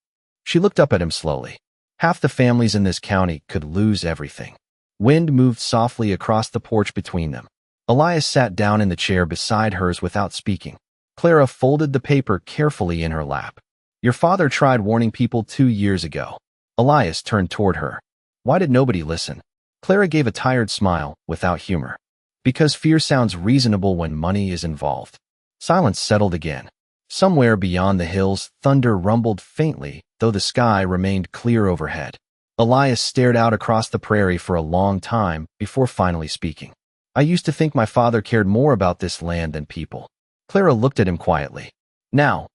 A: She looked up at him slowly. Half the families in this county could lose everything. Wind moved softly across the porch between them. Elias sat down in the chair beside hers without speaking. Clara folded the paper carefully in her lap. Your father tried warning people 2 years ago. Elias turned toward her. Why did nobody listen? Clara gave a tired smile, without humor. Because fear sounds reasonable when money is involved. Silence settled again. Somewhere beyond the hills, thunder rumbled faintly, though the sky remained clear overhead. Elias stared out across the prairie for a long time before finally speaking. I used to think my father cared more about this land than people. Clara looked at him quietly. Now,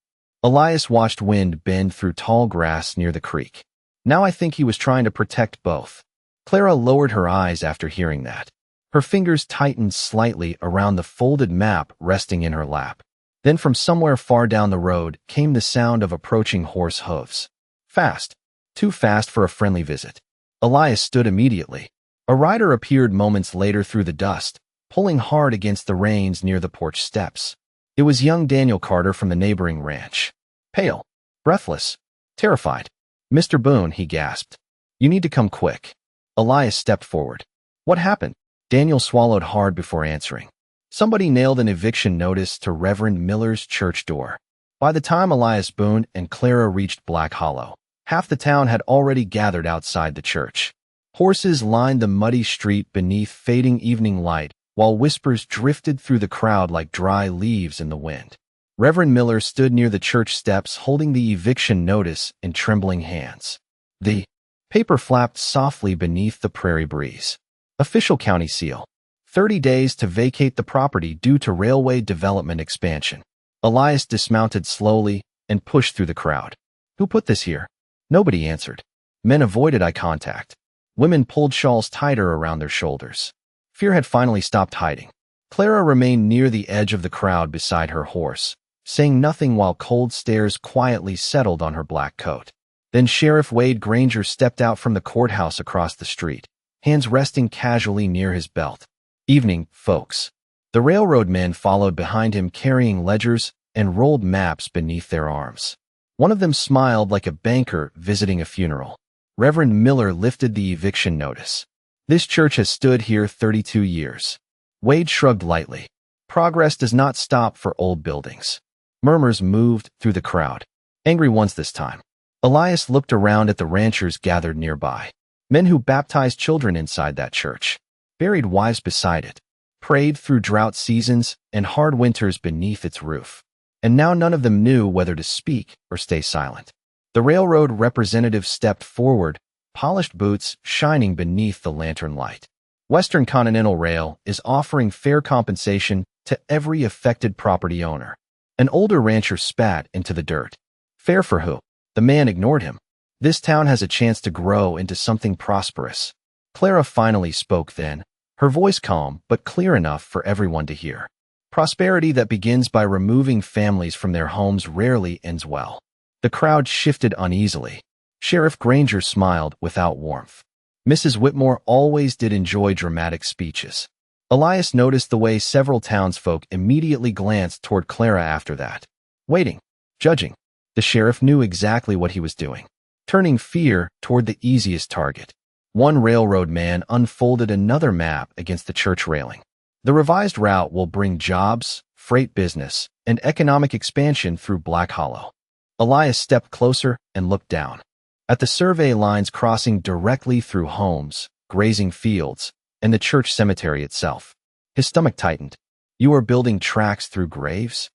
A: Elias watched wind bend through tall grass near the creek. Now I think he was trying to protect both. Clara lowered her eyes after hearing that. Her fingers tightened slightly around the folded map resting in her lap. Then from somewhere far down the road came the sound of approaching horse hooves. Fast. Too fast for a friendly visit. Elias stood immediately. A rider appeared moments later through the dust, pulling hard against the reins near the porch steps. It was young Daniel Carter from the neighboring ranch. Pale, breathless, terrified. Mr. Boone, he gasped. You need to come quick. Elias stepped forward. What happened? Daniel swallowed hard before answering. Somebody nailed an eviction notice to Reverend Miller's church door. By the time Elias Boone and Clara reached Black Hollow, half the town had already gathered outside the church. Horses lined the muddy street beneath fading evening light, while whispers drifted through the crowd like dry leaves in the wind. Reverend Miller stood near the church steps holding the eviction notice in trembling hands. The paper flapped softly beneath the prairie breeze. Official county seal. 30 days to vacate the property due to railway development expansion. Elias dismounted slowly and pushed through the crowd. Who put this here? Nobody answered. Men avoided eye contact. Women pulled shawls tighter around their shoulders. Fear had finally stopped hiding. Clara remained near the edge of the crowd beside her horse, saying nothing while cold stares quietly settled on her black coat. Then Sheriff Wade Granger stepped out from the courthouse across the street, hands resting casually near his belt. Evening, folks. The railroad men followed behind him carrying ledgers and rolled maps beneath their arms. One of them smiled like a banker visiting a funeral. Reverend Miller lifted the eviction notice. This church has stood here 32 years. Wade shrugged lightly. Progress does not stop for old buildings. Murmurs moved through the crowd. Angry ones this time. Elias looked around at the ranchers gathered nearby. Men who baptized children inside that church, buried wives beside it, prayed through drought seasons and hard winters beneath its roof. And now none of them knew whether to speak or stay silent. The railroad representative stepped forward, polished boots shining beneath the lantern light. Western Continental Rail is offering fair compensation to every affected property owner. An older rancher spat into the dirt. Fair for who? The man ignored him. This town has a chance to grow into something prosperous. Clara finally spoke then, her voice calm but clear enough for everyone to hear. Prosperity that begins by removing families from their homes rarely ends well. The crowd shifted uneasily. Sheriff Granger smiled without warmth. Mrs. Whitmore always did enjoy dramatic speeches. Elias noticed the way several townsfolk immediately glanced toward Clara after that. Waiting, judging. The sheriff knew exactly what he was doing. Turning fear toward the easiest target. One railroad man unfolded another map against the church railing. The revised route will bring jobs, freight business, and economic expansion through Black Hollow. Elias stepped closer and looked down. At the survey lines crossing directly through homes, grazing fields, and the church cemetery itself. His stomach tightened. You are building tracks through graves?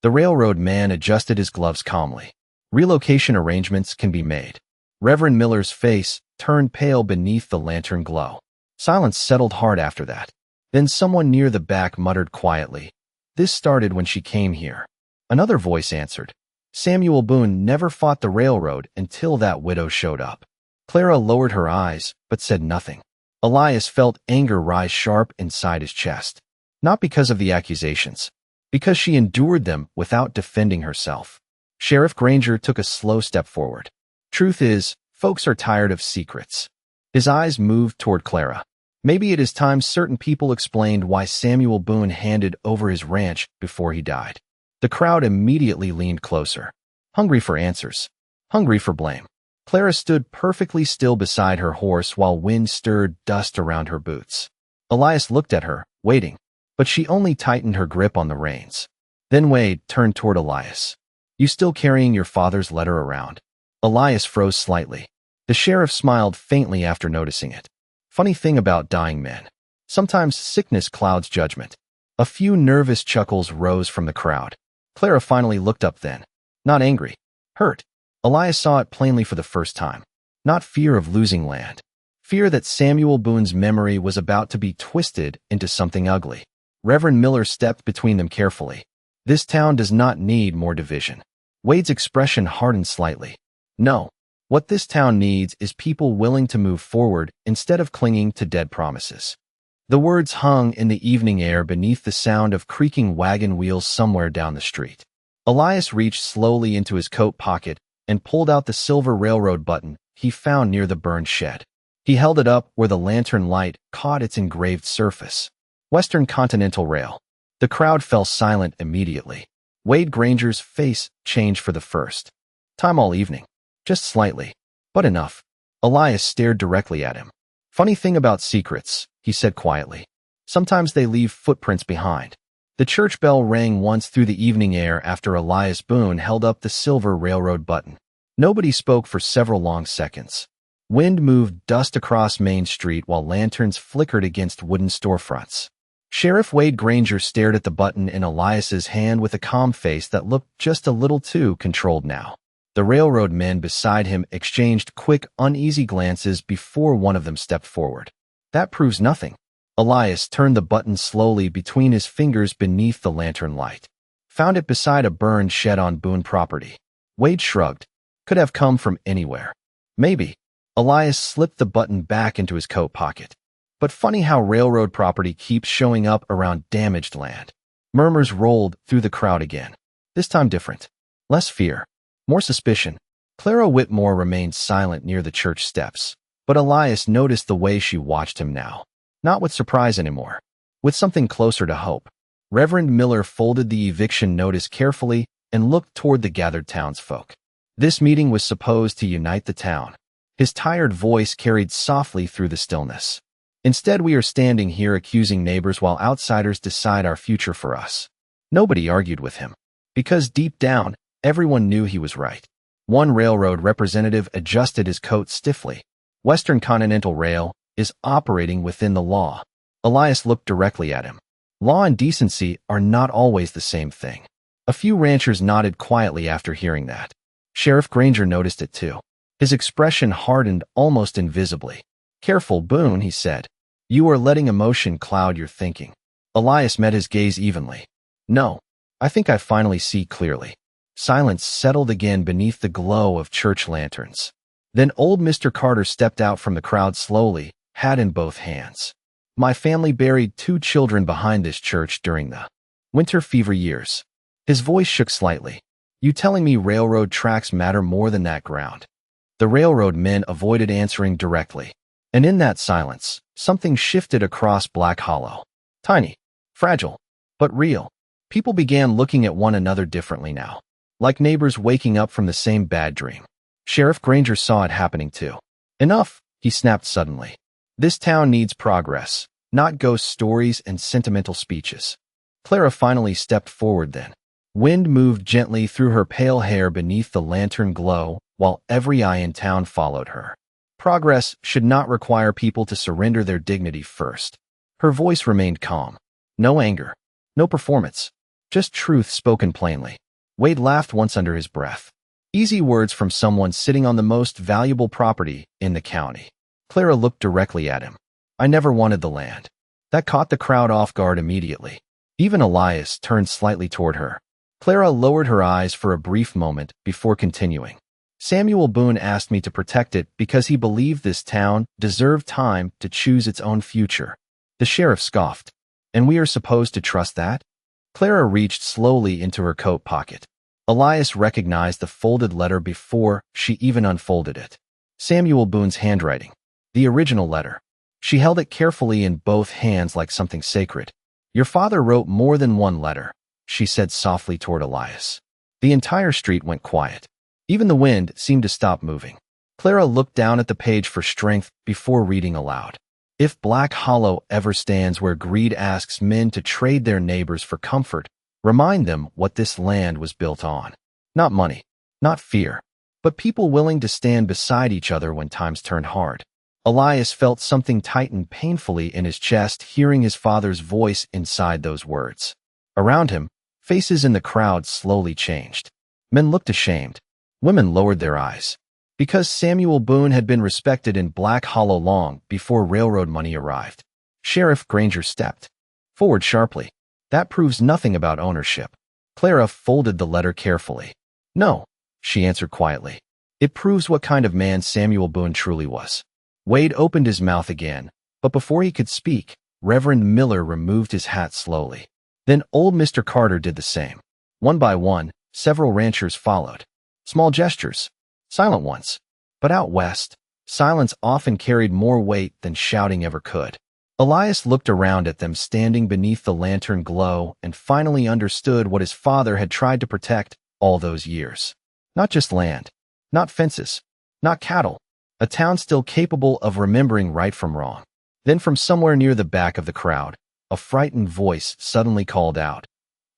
A: The railroad man adjusted his gloves calmly. Relocation arrangements can be made. Reverend Miller's face turned pale beneath the lantern glow. Silence settled hard after that. Then someone near the back muttered quietly, "This started when she came here." Another voice answered, "Samuel Boone never fought the railroad until that widow showed up." Clara lowered her eyes, but said nothing. Elias felt anger rise sharp inside his chest. Not because of the accusations, because she endured them without defending herself. Sheriff Granger took a slow step forward. Truth is, folks are tired of secrets. His eyes moved toward Clara. Maybe it is time certain people explained why Samuel Boone handed over his ranch before he died. The crowd immediately leaned closer, hungry for answers, hungry for blame. Clara stood perfectly still beside her horse while wind stirred dust around her boots. Elias looked at her, waiting, but she only tightened her grip on the reins. Then Wade turned toward Elias. "You still carrying your father's letter around?" Elias froze slightly. The sheriff smiled faintly after noticing it. Funny thing about dying men. Sometimes sickness clouds judgment. A few nervous chuckles rose from the crowd. Clara finally looked up then. Not angry. Hurt. Elias saw it plainly for the first time. Not fear of losing land. Fear that Samuel Boone's memory was about to be twisted into something ugly. Reverend Miller stepped between them carefully. "This town does not need more division." Wade's expression hardened slightly. "No. What this town needs is people willing to move forward instead of clinging to dead promises." The words hung in the evening air beneath the sound of creaking wagon wheels somewhere down the street. Elias reached slowly into his coat pocket and pulled out the silver railroad button he found near the burned shed. He held it up where the lantern light caught its engraved surface. Western Continental Rail. The crowd fell silent immediately. Wade Granger's face changed for the first time all evening. Just slightly, but enough. Elias stared directly at him. "Funny thing about secrets," he said quietly. "Sometimes they leave footprints behind." The church bell rang once through the evening air after Elias Boone held up the silver railroad button. Nobody spoke for several long seconds. Wind moved dust across Main Street while lanterns flickered against wooden storefronts. Sheriff Wade Granger stared at the button in Elias's hand with a calm face that looked just a little too controlled now. The railroad men beside him exchanged quick, uneasy glances before one of them stepped forward. "That proves nothing." Elias turned the button slowly between his fingers beneath the lantern light. "Found it beside a burned shed on Boone property." Wade shrugged. "Could have come from anywhere." "Maybe." Elias slipped the button back into his coat pocket. "But funny how railroad property keeps showing up around damaged land." Murmurs rolled through the crowd again. This time different. Less fear. More suspicion. Clara Whitmore remained silent near the church steps, but Elias noticed the way she watched him now. Not with surprise anymore. With something closer to hope. Reverend Miller folded the eviction notice carefully and looked toward the gathered townsfolk. This meeting was supposed to unite the town. His tired voice carried softly through the stillness. "Instead, we are standing here accusing neighbors while outsiders decide our future for us." Nobody argued with him. Because deep down, everyone knew he was right. One railroad representative adjusted his coat stiffly. "Western Continental Rail is operating within the law." Elias looked directly at him. Law and decency are not always the same thing. A few ranchers nodded quietly after hearing that. Sheriff Granger noticed it too. His expression hardened almost invisibly. "Careful, Boone," he said. "You are letting emotion cloud your thinking." Elias met his gaze evenly. "No, I think I finally see clearly." Silence settled again beneath the glow of church lanterns. Then old Mr. Carter stepped out from the crowd slowly, hat in both hands. "My family buried 2 children behind this church during the winter fever years." His voice shook slightly. "You telling me railroad tracks matter more than that ground?" The railroad men avoided answering directly. And in that silence, something shifted across Black Hollow. Tiny, fragile, but real. People began looking at one another differently now. Like neighbors waking up from the same bad dream. Sheriff Granger saw it happening too. "Enough," he snapped suddenly. "This town needs progress, not ghost stories and sentimental speeches." Clara finally stepped forward then. Wind moved gently through her pale hair beneath the lantern glow, while every eye in town followed her. Progress should not require people to surrender their dignity first. Her voice remained calm. No anger. No performance. Just truth spoken plainly. Wade laughed once under his breath. Easy words from someone sitting on the most valuable property in the county. Clara looked directly at him. "I never wanted the land." That caught the crowd off guard immediately. Even Elias turned slightly toward her. Clara lowered her eyes for a brief moment before continuing. "Samuel Boone asked me to protect it because he believed this town deserved time to choose its own future." The sheriff scoffed. "And we are supposed to trust that?" Clara reached slowly into her coat pocket. Elias recognized the folded letter before she even unfolded it. Samuel Boone's handwriting. The original letter. She held it carefully in both hands like something sacred. "Your father wrote more than one letter," she said softly toward Elias. The entire street went quiet. Even the wind seemed to stop moving. Clara looked down at the page for strength before reading aloud. If Black Hollow ever stands where greed asks men to trade their neighbors for comfort, remind them what this land was built on. Not money, not fear, but people willing to stand beside each other when times turned hard. Elias felt something tighten painfully in his chest, hearing his father's voice inside those words. Around him, faces in the crowd slowly changed. Men looked ashamed. Women lowered their eyes. Because Samuel Boone had been respected in Black Hollow long before railroad money arrived. Sheriff Granger stepped forward sharply. That proves nothing about ownership. Clara folded the letter carefully. No, she answered quietly. It proves what kind of man Samuel Boone truly was. Wade opened his mouth again, but before he could speak, Reverend Miller removed his hat slowly. Then old Mr. Carter did the same. One by one, several ranchers followed. Small gestures, silent ones. But out west, silence often carried more weight than shouting ever could. Elias looked around at them standing beneath the lantern glow and finally understood what his father had tried to protect all those years. Not just land, not fences, not cattle, a town still capable of remembering right from wrong. Then from somewhere near the back of the crowd, a frightened voice suddenly called out,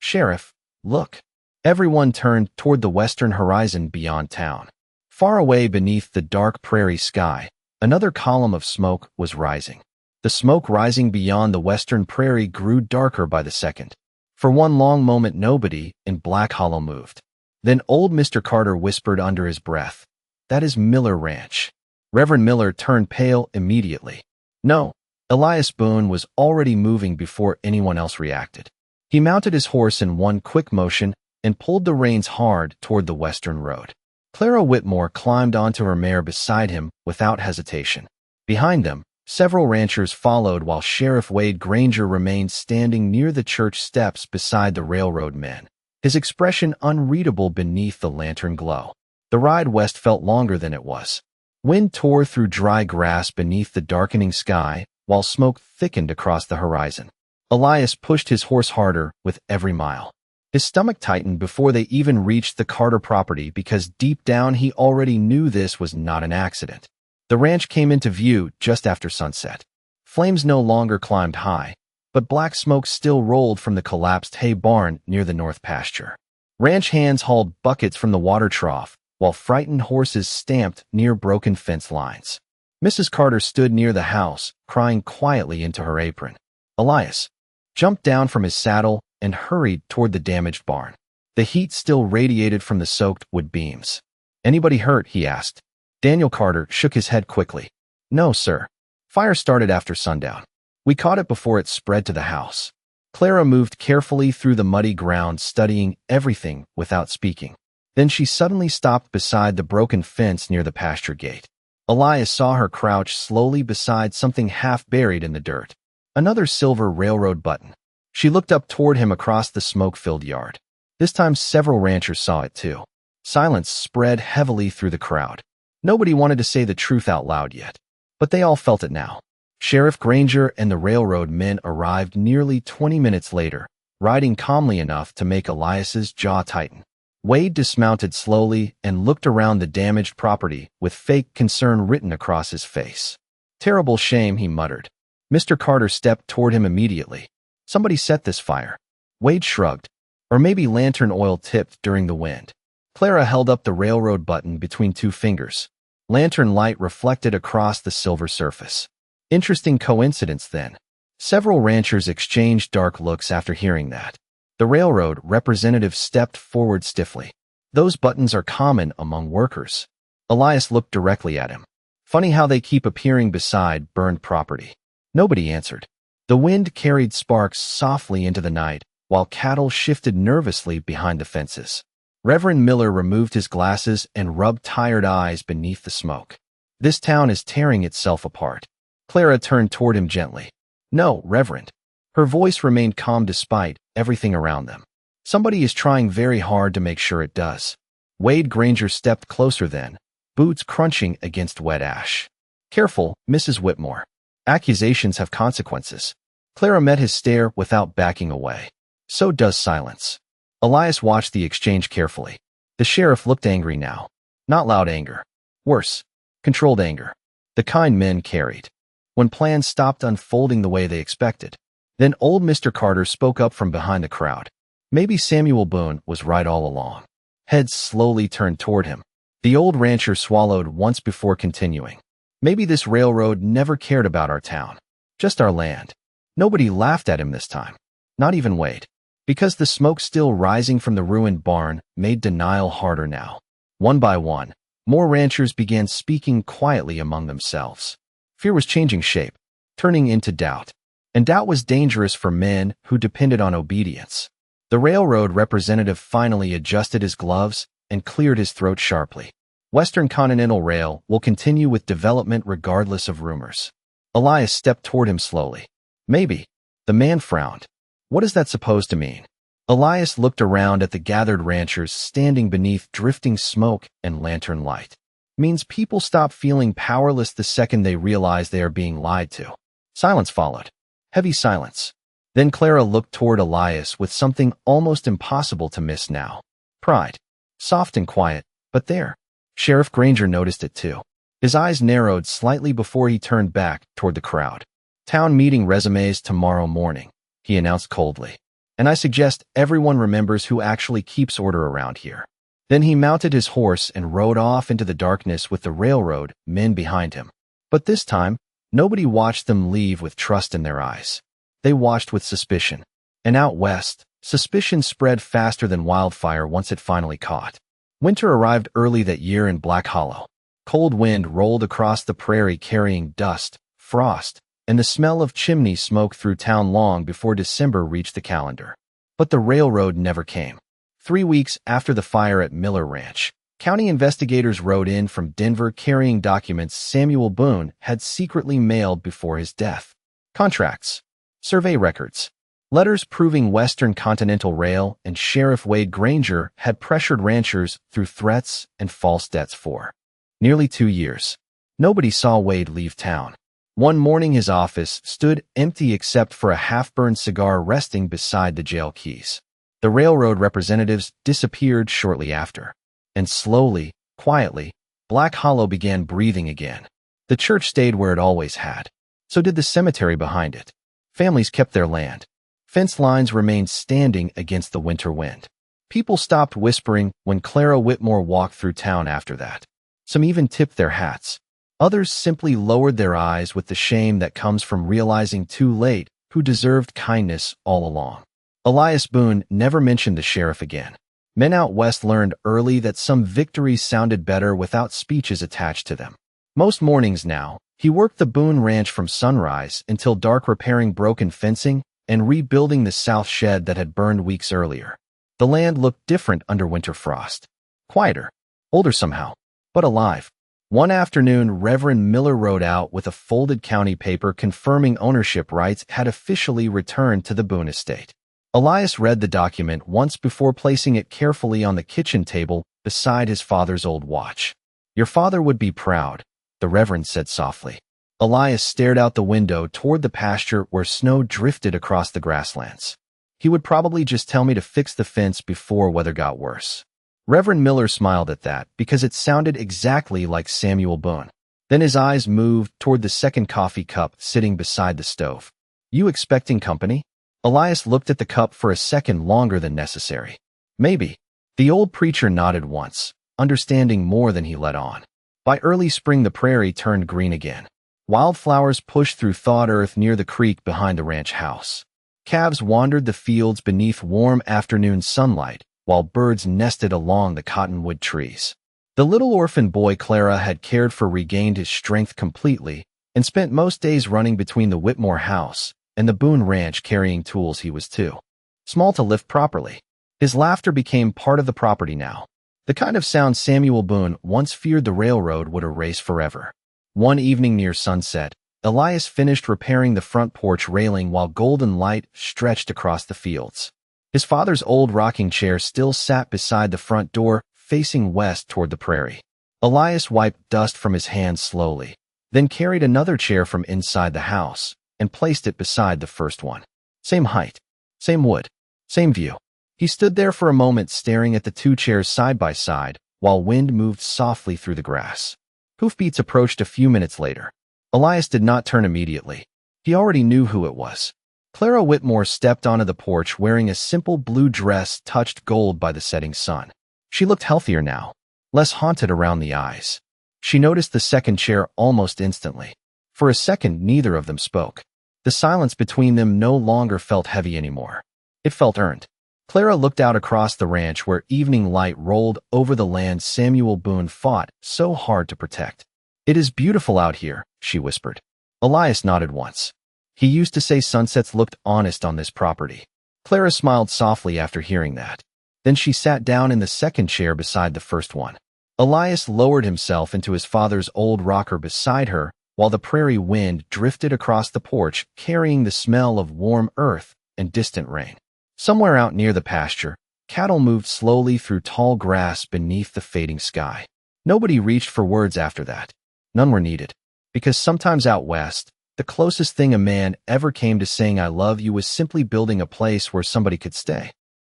A: "Sheriff, look." Everyone turned toward the western horizon beyond town. Far away beneath the dark prairie sky, another column of smoke was rising. The smoke rising beyond the western prairie grew darker by the second. For one long moment nobody in Black Hollow moved. Then old Mr. Carter whispered under his breath, "That is Miller Ranch." Reverend Miller turned pale immediately. No, Elias Boone was already moving before anyone else reacted. He mounted his horse in one quick motion and pulled the reins hard toward the western road. Clara Whitmore climbed onto her mare beside him without hesitation. Behind them, several ranchers followed while Sheriff Wade Granger remained standing near the church steps beside the railroad men, his expression unreadable beneath the lantern glow. The ride west felt longer than it was. Wind tore through dry grass beneath the darkening sky, while smoke thickened across the horizon. Elias pushed his horse harder with every mile. His stomach tightened before they even reached the Carter property because deep down he already knew this was not an accident. The ranch came into view just after sunset. Flames no longer climbed high, but black smoke still rolled from the collapsed hay barn near the north pasture. Ranch hands hauled buckets from the water trough, while frightened horses stamped near broken fence lines. Mrs. Carter stood near the house, crying quietly into her apron. Elias jumped down from his saddle and hurried toward the damaged barn. The heat still radiated from the soaked wood beams. "Anybody hurt?" he asked. Daniel Carter shook his head quickly. "No, sir. Fire started after sundown. We caught it before it spread to the house." Clara moved carefully through the muddy ground, studying everything without speaking. Then she suddenly stopped beside the broken fence near the pasture gate. Elias saw her crouch slowly beside something half buried in the dirt. Another silver railroad button. She looked up toward him across the smoke-filled yard. This time several ranchers saw it too. Silence spread heavily through the crowd. Nobody wanted to say the truth out loud yet, but they all felt it now. Sheriff Granger and the railroad men arrived nearly 20 minutes later, riding calmly enough to make Elias's jaw tighten. Wade dismounted slowly and looked around the damaged property with fake concern written across his face. "Terrible shame," he muttered. Mr. Carter stepped toward him immediately. "Somebody set this fire." Wade shrugged. "Or maybe lantern oil tipped during the wind." Clara held up the railroad button between two fingers. Lantern light reflected across the silver surface. Interesting coincidence then. Several ranchers exchanged dark looks after hearing that. The railroad representative stepped forward stiffly. "Those buttons are common among workers." Elias looked directly at him. "Funny how they keep appearing beside burned property." Nobody answered. The wind carried sparks softly into the night, while cattle shifted nervously behind the fences. Reverend Miller removed his glasses and rubbed tired eyes beneath the smoke. "This town is tearing itself apart." Clara turned toward him gently. "No, Reverend." Her voice remained calm despite everything around them. "Somebody is trying very hard to make sure it does." Wade Granger stepped closer then, boots crunching against wet ash. "Careful, Mrs. Whitmore. Accusations have consequences." Clara met his stare without backing away. So does silence. Elias watched the exchange carefully. The sheriff looked angry now. Not loud anger. Worse. controlled anger. The kind men carried. When plans stopped unfolding the way they expected. Then old Mr. Carter spoke up from behind the crowd. Maybe Samuel Boone was right all along. Heads slowly turned toward him. The old rancher swallowed once before continuing. Maybe this railroad never cared about our town. Just our land. Nobody laughed at him this time. Not even Wade. Because the smoke still rising from the ruined barn made denial harder now. One by one, more ranchers began speaking quietly among themselves. Fear was changing shape, turning into doubt. And doubt was dangerous for men who depended on obedience. The railroad representative finally adjusted his gloves and cleared his throat sharply. Western Continental Rail will continue with development regardless of rumors. Elias stepped toward him slowly. Maybe. The man frowned. What is that supposed to mean? Elias looked around at the gathered ranchers standing beneath drifting smoke and lantern light. Means people stop feeling powerless the second they realize they are being lied to. Silence followed. Heavy silence. Then Clara looked toward Elias with something almost impossible to miss now. Pride. Soft and quiet, but there. Sheriff Granger noticed it too. His eyes narrowed slightly before he turned back toward the crowd. Town meeting resumes tomorrow morning, he announced coldly. And I suggest everyone remembers who actually keeps order around here. Then he mounted his horse and rode off into the darkness with the railroad men behind him. But this time, nobody watched them leave with trust in their eyes. They watched with suspicion. And out west, suspicion spread faster than wildfire once it finally caught. Winter arrived early that year in Black Hollow. Cold wind rolled across the prairie carrying dust, frost, and the smell of chimney smoke through town long before December reached the calendar. But the railroad never came. 3 weeks after the fire at Miller Ranch, county investigators rode in from Denver carrying documents Samuel Boone had secretly mailed before his death. Contracts, survey records, letters proving Western Continental Rail and Sheriff Wade Granger had pressured ranchers through threats and false debts for nearly 2 years. Nobody saw Wade leave town. One morning his office stood empty except for a half-burned cigar resting beside the jail keys. The railroad representatives disappeared shortly after. And slowly, quietly, Black Hollow began breathing again. The church stayed where it always had. So did the cemetery behind it. Families kept their land. Fence lines remained standing against the winter wind. People stopped whispering when Clara Whitmore walked through town after that. Some even tipped their hats. Others simply lowered their eyes with the shame that comes from realizing too late who deserved kindness all along. Elias Boone never mentioned the sheriff again. Men out west learned early that some victories sounded better without speeches attached to them. Most mornings now, he worked the Boone Ranch from sunrise until dark repairing broken fencing and rebuilding the south shed that had burned weeks earlier. The land looked different under winter frost. Quieter, older somehow, but alive. One afternoon, Reverend Miller rode out with a folded county paper confirming ownership rights had officially returned to the Boone estate. Elias read the document once before placing it carefully on the kitchen table beside his father's old watch. Your father would be proud, the Reverend said softly. Elias stared out the window toward the pasture where snow drifted across the grasslands. He would probably just tell me to fix the fence before weather got worse. Reverend Miller smiled at that because it sounded exactly like Samuel Boone. Then his eyes moved toward the second coffee cup sitting beside the stove. You expecting company? Elias looked at the cup for a second longer than necessary. Maybe. The old preacher nodded once, understanding more than he let on. By early spring the prairie turned green again. Wildflowers pushed through thawed earth near the creek behind the ranch house. Calves wandered the fields beneath warm afternoon sunlight, while birds nested along the cottonwood trees. The little orphan boy Clara had cared for regained his strength completely and spent most days running between the Whitmore house and the Boone Ranch carrying tools he was too small to lift properly. His laughter became part of the property now, the kind of sound Samuel Boone once feared the railroad would erase forever. One evening near sunset, Elias finished repairing the front porch railing while golden light stretched across the fields. His father's old rocking chair still sat beside the front door, facing west toward the prairie. Elias wiped dust from his hands slowly, then carried another chair from inside the house and placed it beside the first one. Same height, same wood, same view. He stood there for a moment staring at the two chairs side by side while wind moved softly through the grass. Hoofbeats approached a few minutes later. Elias did not turn immediately. He already knew who it was. Clara Whitmore stepped onto the porch wearing a simple blue dress touched gold by the setting sun. She looked healthier now, less haunted around the eyes. She noticed the second chair almost instantly. For a second, neither of them spoke. The silence between them no longer felt heavy anymore. It felt earned. Clara looked out across the ranch where evening light rolled over the land Samuel Boone fought so hard to protect. "It is beautiful out here," she whispered. Elias nodded once. He used to say sunsets looked honest on this property. Clara smiled softly after hearing that. Then she sat down in the second chair beside the first one. Elias lowered himself into his father's old rocker beside her while the prairie wind drifted across the porch carrying the smell of warm earth and distant rain. Somewhere out near the pasture, cattle moved slowly through tall grass beneath the fading sky. Nobody reached for words after that. None were needed. Because sometimes out west, the closest thing a man ever came to saying "I love you" was simply building a place where somebody could stay.